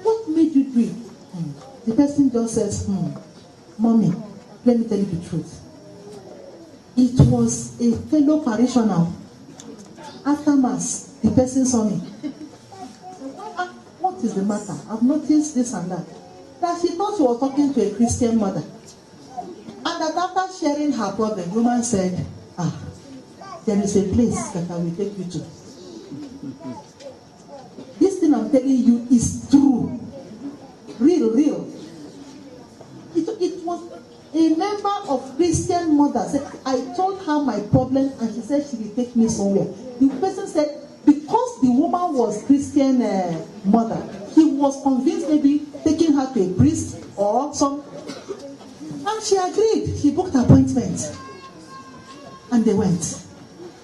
S1: What made you do it? The person just says, Mommy, let me tell you the truth. It was a fellow parishioner. After Mass, the person saw me. What is the matter? I've noticed this and that. That she thought she was talking to a Christian mother. And that after sharing her problem, the woman said, there is a place that I will take you to. This thing I'm telling you is true. Real. It was a member of Christian mother said, I told her my problem and she said she will take me somewhere. The person said, because the woman was Christian mother, he was convinced maybe taking her to a priest or some. And she agreed. She booked an appointment. And they went.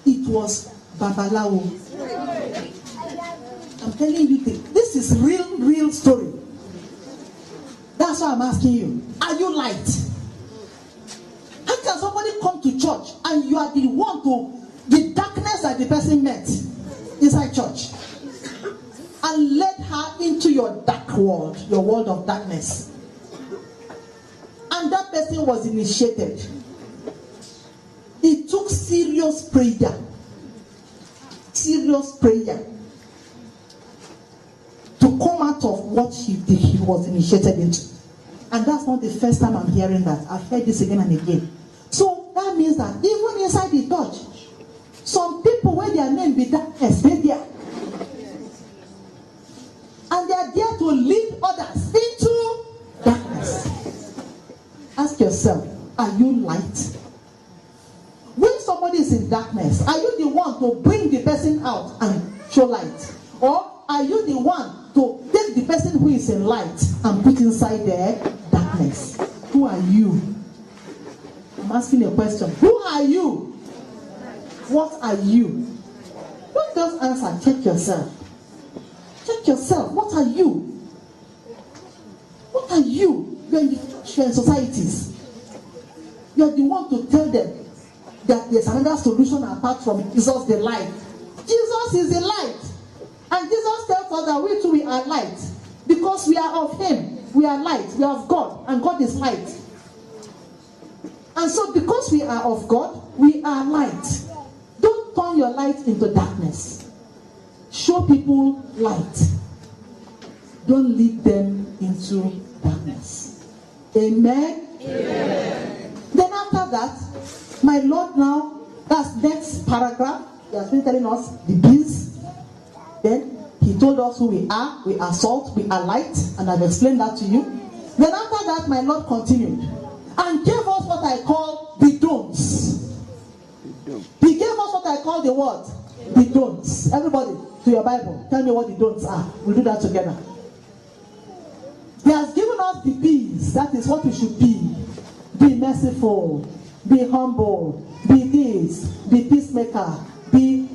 S1: It was Babalawo. I'm telling you, this is real story. That's why I'm asking you. Are you light? How can somebody come to church and you are the one the darkness that the person met inside church and led her into your dark world, your world of darkness? And that person was initiated. It took serious prayer. Serious prayer. To come out of what he was initiated into. And that's not the first time I'm hearing that. I've heard this again and again. So that means that even inside the church, some people where their name be darkness, they're there. And they are there to lead others into darkness. Ask yourself, are you light? When somebody is in darkness, are you the one to bring the person out and show light? Or are you the one to take the person who is in light and put inside their darkness? Who are you? I'm asking a question. Who are you? What are you? Don't just answer. Check yourself. Check yourself. What are you? What are you? You're in the societies. You're the one to tell them that there's another solution apart from Jesus the light. Jesus is the light. And Jesus tells us that we too we are light because we are of him. We are light. We are of God, and God is light. And so because we are of God, we are light. Don't turn your light into darkness. Show people light. Don't lead them into darkness. Amen? Amen. Then after that, my Lord now, that's next paragraph, he has been telling us the beings. Then he told us who we are salt, we are light, and I've explained that to you. Then after that, my Lord continued and gave us what I call the don'ts. He gave us what I call the what? The don'ts. Everybody, to your Bible, tell me what the don'ts are. We'll do that together. He has given us the P's. That is what we should be. Be merciful. Be humble. Be this. Be peacemaker. Be.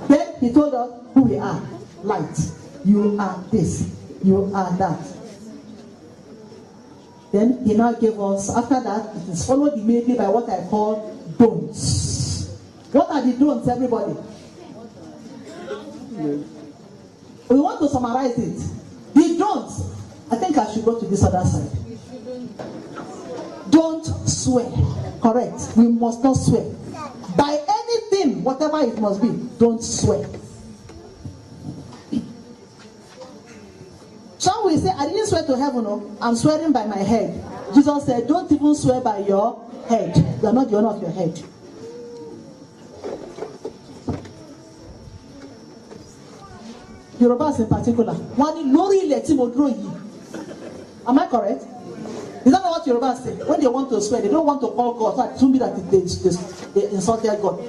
S1: Then he told us who we are. Light. You are this. You are that. Then he now gave us, after that, it is followed immediately by what I call don'ts. What are the don'ts, everybody? We want to summarize it. The don'ts. I think I should go to this other side. Don't swear. Correct. We must not swear. By anything, whatever it must be, don't swear. Some will say, I didn't swear to heaven, no. I'm swearing by my head. Jesus said, don't even swear by your head. You are not the owner of your head. Yorubas in particular. Am I correct? Is that not what Yorubas say? When they want to swear, they don't want to call God. So it shouldn't be that they insulted God.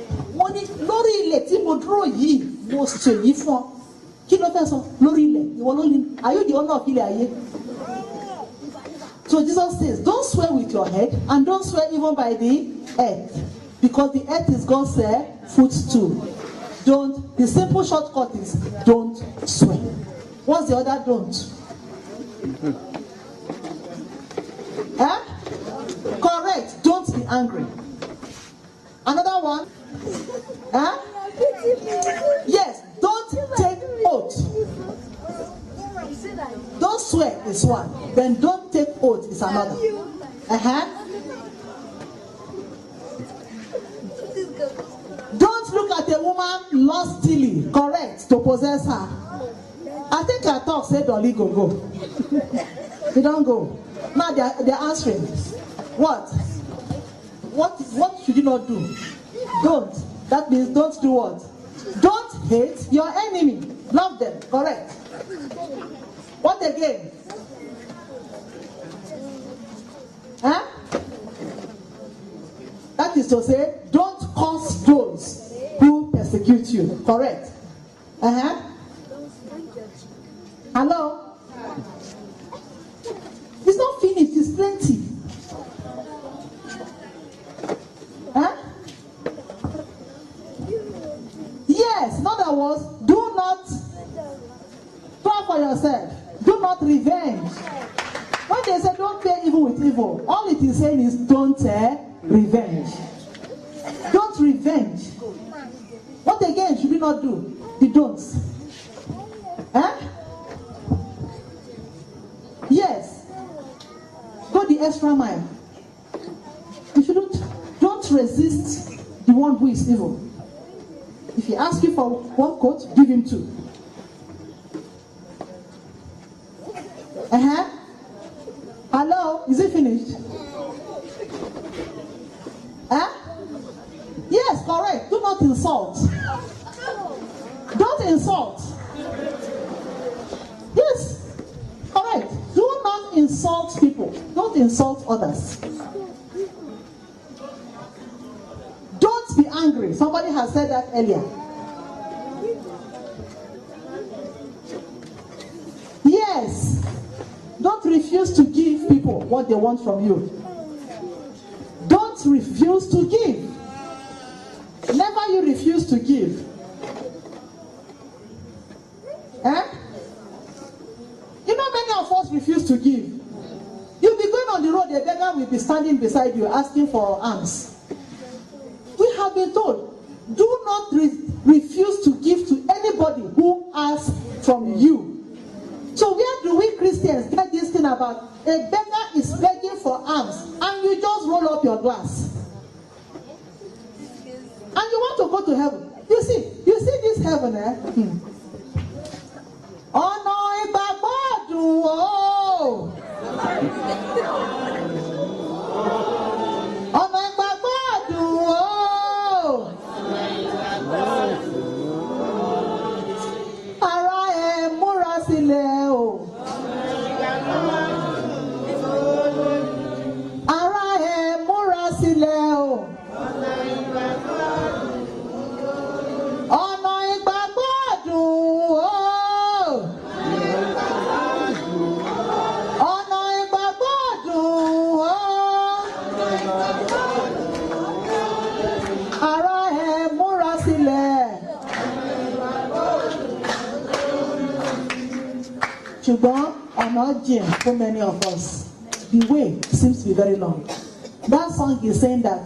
S1: Are you the owner of Ile? So Jesus says, don't swear with your head and don't swear even by the earth. Because the earth is God's footstool. The simple shortcut is don't swear. What's the other don't? Correct. Don't be angry. Another one. Yes. Don't take oath. Don't swear is one. Then don't take oath is another. Don't look at a woman lustily, correct, to possess her. I think I talk, say Dolly go. They don't go. Now they're answering. What should you not do? Don't. That means don't do what? Don't hate your enemy. Love them, correct. What again? That is to say, don't curse those who persecute you. Correct. Hello? It's not finished, it's plenty. Yes, in other words, do not talk for yourself. Do not revenge. When they say don't pay evil with evil, all it is saying is don't revenge. Don't revenge. What again should we not do? The don'ts. Yes. Go the extra mile. Don't resist the one who is evil. If he asks you for one coat, give him two. Hello? Is it finished? Yes, correct. Do not insult. Don't insult. Yes, correct. Do not insult people. Don't insult others. Don't be angry. Somebody has said that earlier. Yes. Don't refuse to give people what they want from you. Don't refuse to give. Never you refuse to give. You know many of us refuse to give. You'll be going on the road, a beggar will be standing beside you asking for alms. We have been told, do not refuse to give to anybody who asks from you. So where do we Christians get this thing about a beggar is begging for alms and you just roll up your glass? And you want to go to heaven. You see this heaven, eh? Ọ̀nà ìgbàgbọ́ dùn o. Ọ̀nà ìgbàgbọ́ dùn o. Ara ẹ̀ múra sílẹ̀ o. Ara ẹ̀ múra sílẹ̀ o. Ọ̀nà ìgbàgbọ́ dùn o. Ọ̀nà ìgbàgbọ́ dùn o. Ara ẹ̀ múra sílẹ̀. Ṣùgbọ́n ọ̀nà jìn for many of us. The way seems to be very long. That song is saying that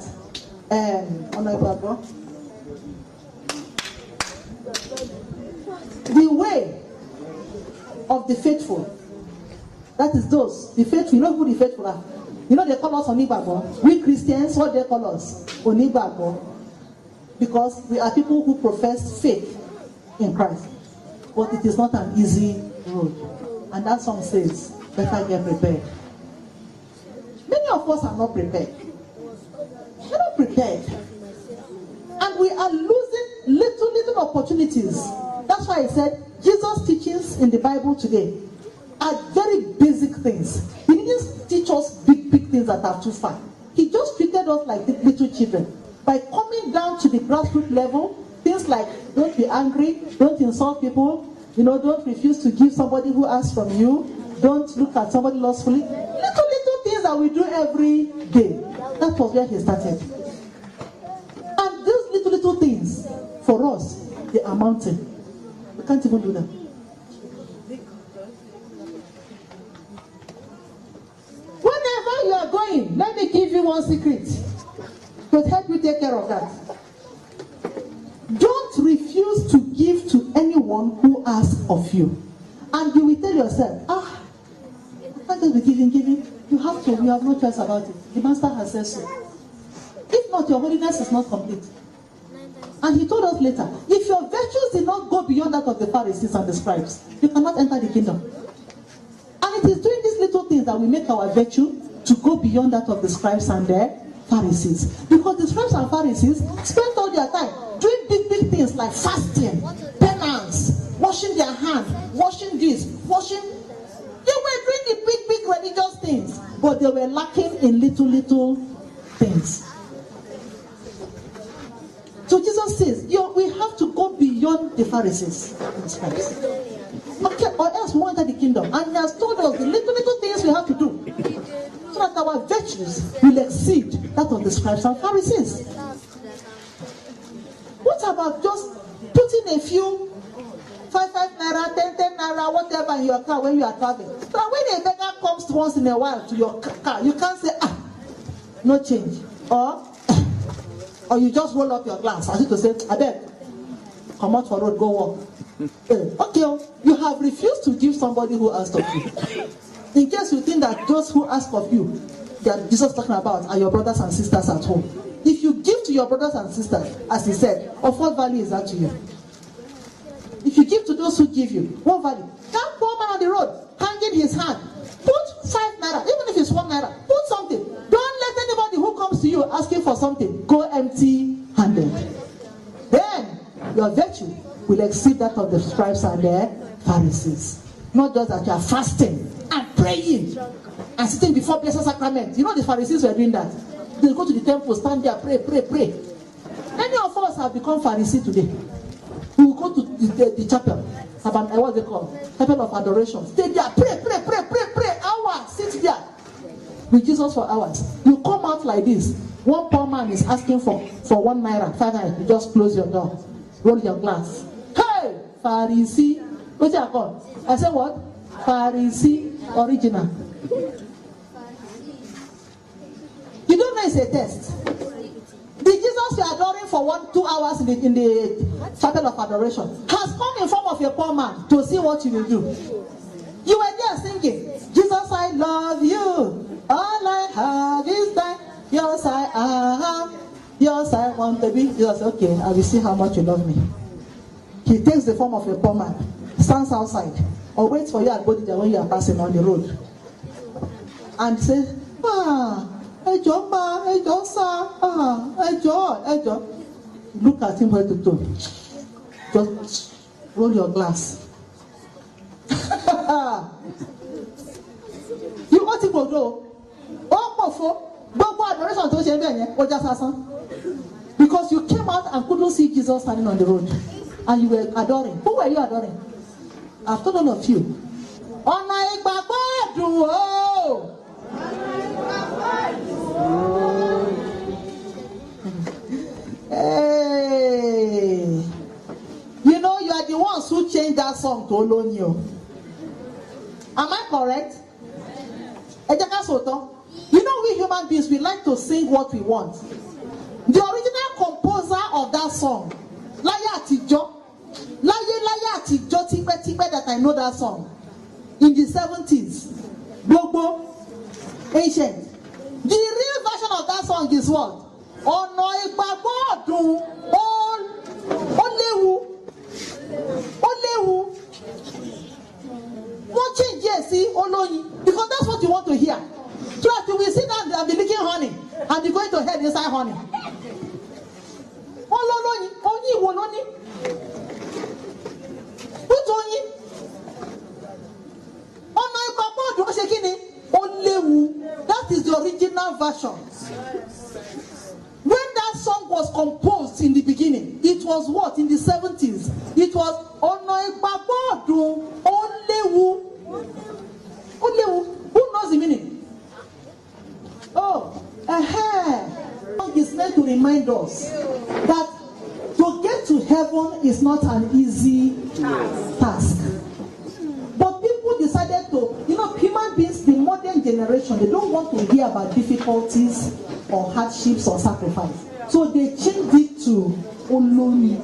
S1: ọ̀nà ìgbàgbọ́. The way of the faithful, that is those, the faithful, you know who the faithful are? You know they call us Onibagbo. We Christians, what they call us? Onibagbo. Because we are people who profess faith in Christ. But it is not an easy road. And that song says, better get prepared. Many of us are not prepared. We're not prepared. And we are losing little opportunities. That's why I said Jesus' teachings in the Bible today are very basic things. He didn't teach us big things that are too far. He just treated us like little children. By coming down to the grassroots level, things like don't be angry, don't insult people, don't refuse to give somebody who asks from you, don't look at somebody lustfully. Little things that we do every day. That was where he started. And those little things, for us, they are mountain. We can't even do them. Whenever you are going, let me give you one secret to help you take care of that. Don't refuse to give to anyone who asks of you. And you will tell yourself, I can't just be giving. You have no choice about it. The master has said so. If not, your holiness is not complete. And he told us later, if your virtues did not go beyond that of the Pharisees and the scribes, you cannot enter the kingdom. And it is doing these little things that will make our virtue to go beyond that of the scribes and the Pharisees. Because the scribes and Pharisees spent all their time doing big things like fasting, penance, washing their hands, washing this, washing. They were doing the big religious things, but they were lacking in little things. So Jesus says, we have to go beyond the Pharisees and the scribes. Okay, or else we won't enter the kingdom. And he has told us the little things we have to do, so that our virtues will exceed that of the scribes and Pharisees. What about just putting a few 5 naira, 10 naira, whatever in your car when you are traveling? So when a beggar comes once in a while to your car, you can't say, no change. Or you just roll up your glass as if to say, I beg, come out for road, go walk. Okay, you have refused to give somebody who asked of you. In case you think that those who ask of you, that Jesus is talking about, are your brothers and sisters at home. If you give to your brothers and sisters, as he said, of what value is that to you? If you give to those who give you, what value? That poor man on the road, hanging his hand, put 5 naira, even if it's 1 naira, put something. Don't let anybody who comes to you asking for something go empty-handed. Then your virtue will exceed that of the scribes and the Pharisees. Not just that you are fasting and praying and sitting before blessed sacrament. You know the Pharisees were doing that. They go to the temple, stand there, pray. Many of us have become Pharisees today. We will go to the chapel. What's it called? Chapel of adoration. Stay there, pray. Hours, sit there with Jesus for hours. You come out like this. One poor man is asking for 1 naira, 5 naira. You just close your door, roll your glass. Hey, Pharisee. What's it called? I said what? Pharisee original. You don't know it's a test. The Jesus you are adoring for 2 hours in the chapel of adoration has come in form of a poor man to see what you will do. You were there singing, Jesus, I love you. All I have is that. Yours I am. Yours I want to be. Jesus, okay, I will see how much you love me. He takes the form of a poor man, stands outside, or waits for you at Bodija when you are passing on the road, and says, Ejo ma, Ejo sa, Ejo. Look at him head to toe. Just roll your glass. You want to go do? Because you came out and couldn't see Jesus standing on the road, and you were adoring. Who were you adoring? I've told all of you. Hey, you know you are the ones who changed that song to Olonyo. Am I correct? You know, we human beings, we like to sing what we want. The original composer of that song, Laya Atijo, that I know that song, in the 70s, Gbogbo, ancient. The real version of that song is what? Ọ̀nà ìgbàgbọ́ ọ̀dùn ó léwu. Wọ́n change it, see, Olóyin, because that's what you want to hear. So that you will sit down and be licking honey and be going to head inside honey. Olóyin, Oyin wo lóní? Which Oyin? Ọ̀nà ìgbàgbọ́ ọ̀dùn ó ṣe kí ni? Ó léwu. That is the original version. When that song was composed in the beginning, it was what? In the 70s. It was Ọ̀nà ìgbàgbọ́ ọ̀dùn ó léwu. Who knows the meaning? It's meant to remind us that to get to heaven is not an easy task. But people decided to, human beings, the modern generation, they don't want to hear about difficulties or hardships or sacrifice. So they changed it to Oloni.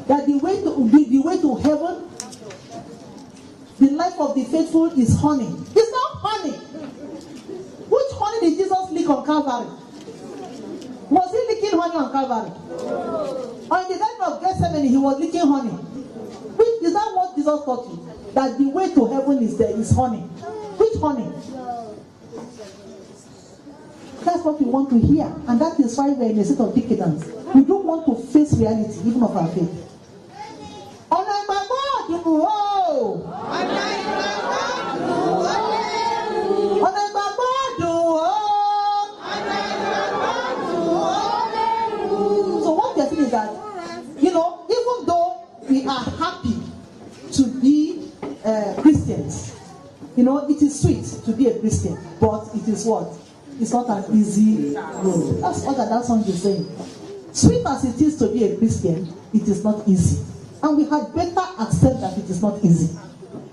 S1: That the way to heaven, the life of the faithful is honey. It's not honey. Which honey did Jesus lick on Calvary? Was he licking honey on Calvary? Or in the Garden of Gethsemane, he was licking honey. Which is that what Jesus taught you? That the way to heaven is honey. Which honey? That's what we want to hear. And that is why we're in a state of decadence. We don't want to face reality, even of our faith. So what they're saying is that, even though we are happy to be Christians, it is sweet to be a Christian, but it is what? It's not an easy road. That's what that song is saying. Sweet as it is to be a Christian, it is not easy. And we had better accept that it is not easy.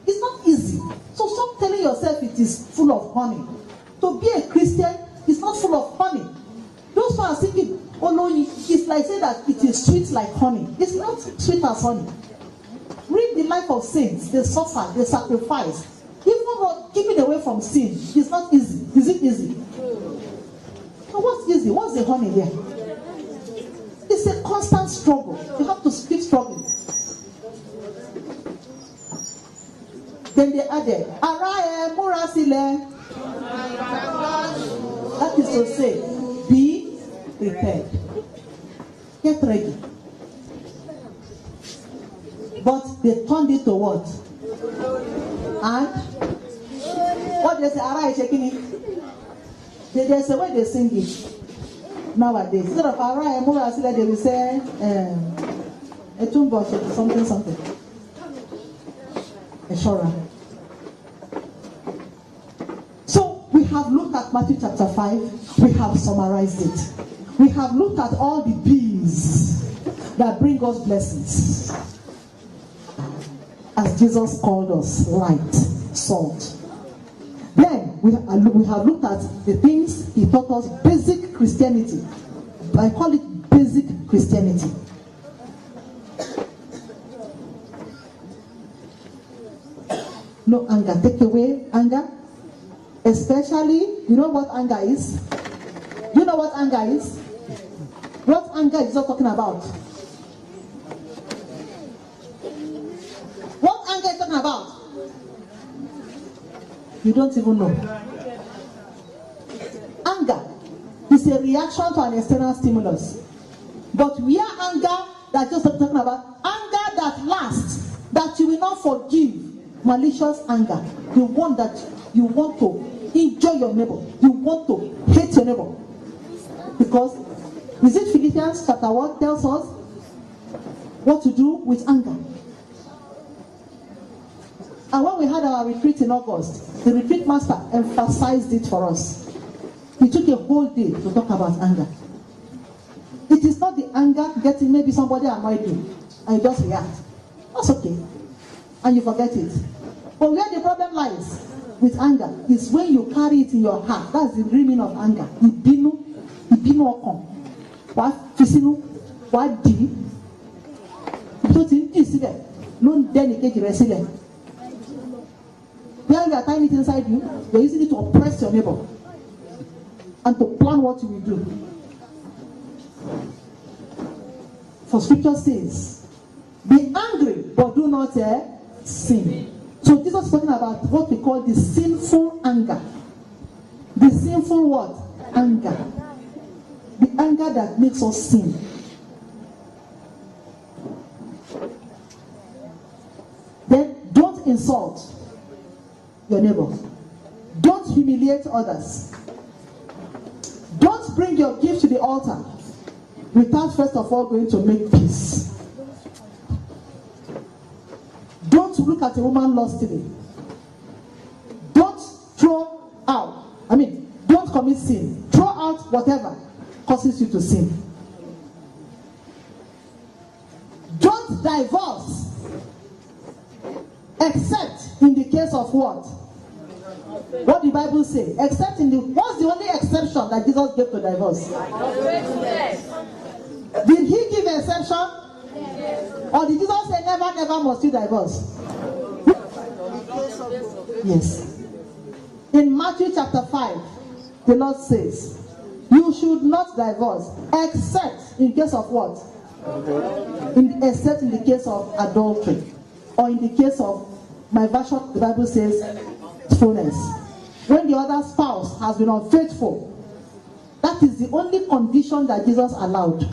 S1: It's not easy. So stop telling yourself it is full of honey. To be a Christian is not full of honey. Those who are thinking, it's like saying that it is sweet like honey. It's not sweet as honey. Read the life of saints. They suffer, they sacrifice. Even keeping away from sin is not easy. Is it easy? So what's easy? What's the honey there? It's a constant struggle. You have to keep struggling. Then they added, Arae Murasile. That is to say, be prepared. Get ready. But they turned it to what? And what they say, Arae shaking it. There's a way they sing it nowadays. Instead of Arae Murasile, they will say, something. So we have looked at Matthew chapter 5. We have summarized it. We have looked at all the bees that bring us blessings. As Jesus called us, light, salt. Then we have looked at the things he taught us, basic Christianity. I call it basic Christianity. No anger. Take away anger. Especially, you know what anger is? You know what anger is? What anger is not talking about? What anger is talking about? You don't even know. Anger is a reaction to an external stimulus. But we are anger that just talking about anger that lasts, that you will not forgive. Malicious anger, the one that you want to injure your neighbor, you want to hate your neighbor. Because is it Philippians chapter 1 tells us what to do with anger? And when we had our retreat in August, the retreat master emphasized it for us. He took a whole day to talk about anger. It is not the anger getting maybe somebody annoyed you and you just react. That's okay. And you forget it. But where the problem lies with anger is when you carry it in your heart. That's the real meaning of anger. Ibinu okon. What fisinu? What di? Put in there. No delicate resident. When you are tying it inside you, you're using it to oppress your neighbor and to plan what you will do. For scripture says, be angry, but do not sin. So Jesus is talking about what we call the sinful anger. The sinful what? Anger. The anger that makes us sin. Then don't insult your neighbor. Don't humiliate others. Don't bring your gift to the altar without first of all going to make peace. Don't look at a woman lustily. Don't don't commit sin. Throw out whatever causes you to sin. Don't divorce except in the case of what? What the Bible say? Except in the, what's the only exception that Jesus gave to divorce? Did he give an exception? Or did Jesus say never must you divorce? Yes. In Matthew chapter 5, the Lord says, you should not divorce except in case of what? Except in the case of adultery. Or in the case of, my version, the Bible says, faithfulness. When the other spouse has been unfaithful, that is the only condition that Jesus allowed.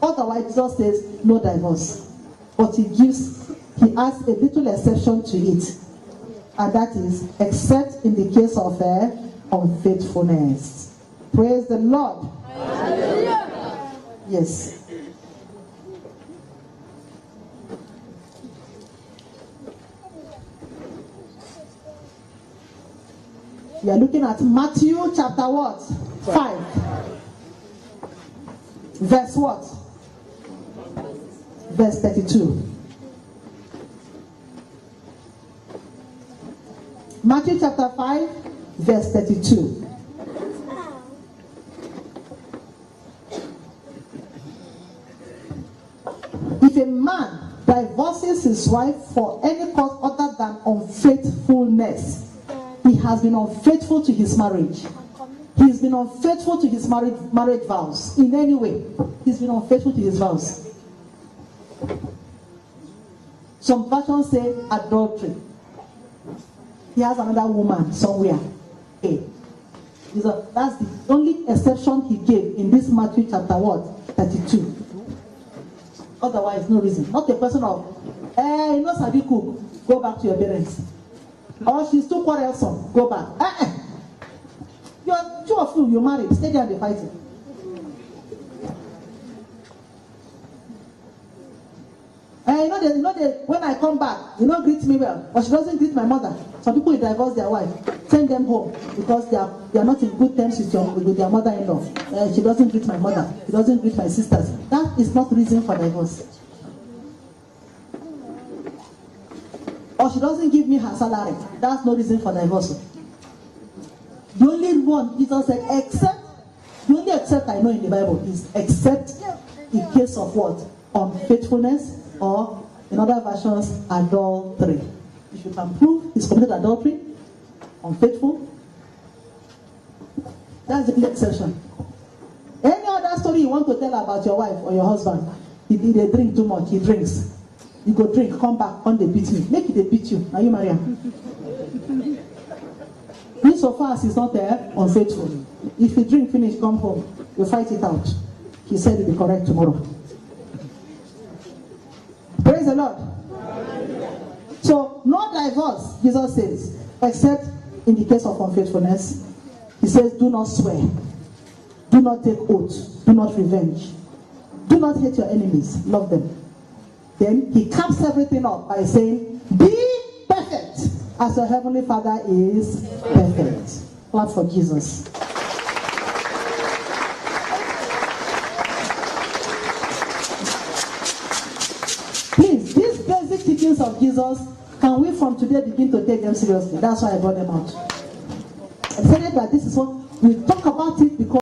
S1: Otherwise, Jesus says no divorce. But he adds a little exception to it. And that is, except in the case of unfaithfulness. Praise the Lord. Hallelujah. Yes. We are looking at Matthew chapter what? 5. Verse what? Verse 32. Matthew chapter 5, verse 32. If a man divorces his wife for any cause other than unfaithfulness, he has been unfaithful to his marriage. He's been unfaithful to his marriage vows. In any way, he's been unfaithful to his vows. Some versions say adultery. He has another woman somewhere. Okay. That's the only exception he gave in this Matthew chapter what? 32. Otherwise, no reason. Not a person of, you know Sadi cook, go back to your parents. Or she's too quarrelsome, go back. You're two of you married, stay there and be fighting. You know when I come back, you don't greet me well, or she doesn't greet my mother. Some people will divorce their wife, send them home because they are not in good terms with their mother-in-law. She doesn't greet my mother, she doesn't greet my sisters. That is not reason for divorce. Or she doesn't give me her salary. That's no reason for divorce. one Jesus said, except, the only except I know in the Bible is except in case of what? Unfaithfulness, or in other versions, adultery. If you can prove he's committed adultery, unfaithful, that's the only exception. Any other story you want to tell about your wife or your husband, he drink too much, he drinks. You go drink, come back, on they beat me. Make it they beat you. Now you marry him. So far as he's not there, unfaithful. If you drink, finish, come home, you fight it out. He said it'll be correct tomorrow. Praise the Lord. So, no divorce, Jesus says, except in the case of unfaithfulness. He says, do not swear, do not take oath, do not revenge, do not hate your enemies, love them. Then he caps everything up by saying, be perfect as your heavenly Father is perfect. Clap for Jesus. Please, these basic teachings of Jesus, can we from today begin to take them seriously? That's why I brought them out. I decided that this is what we talk about it because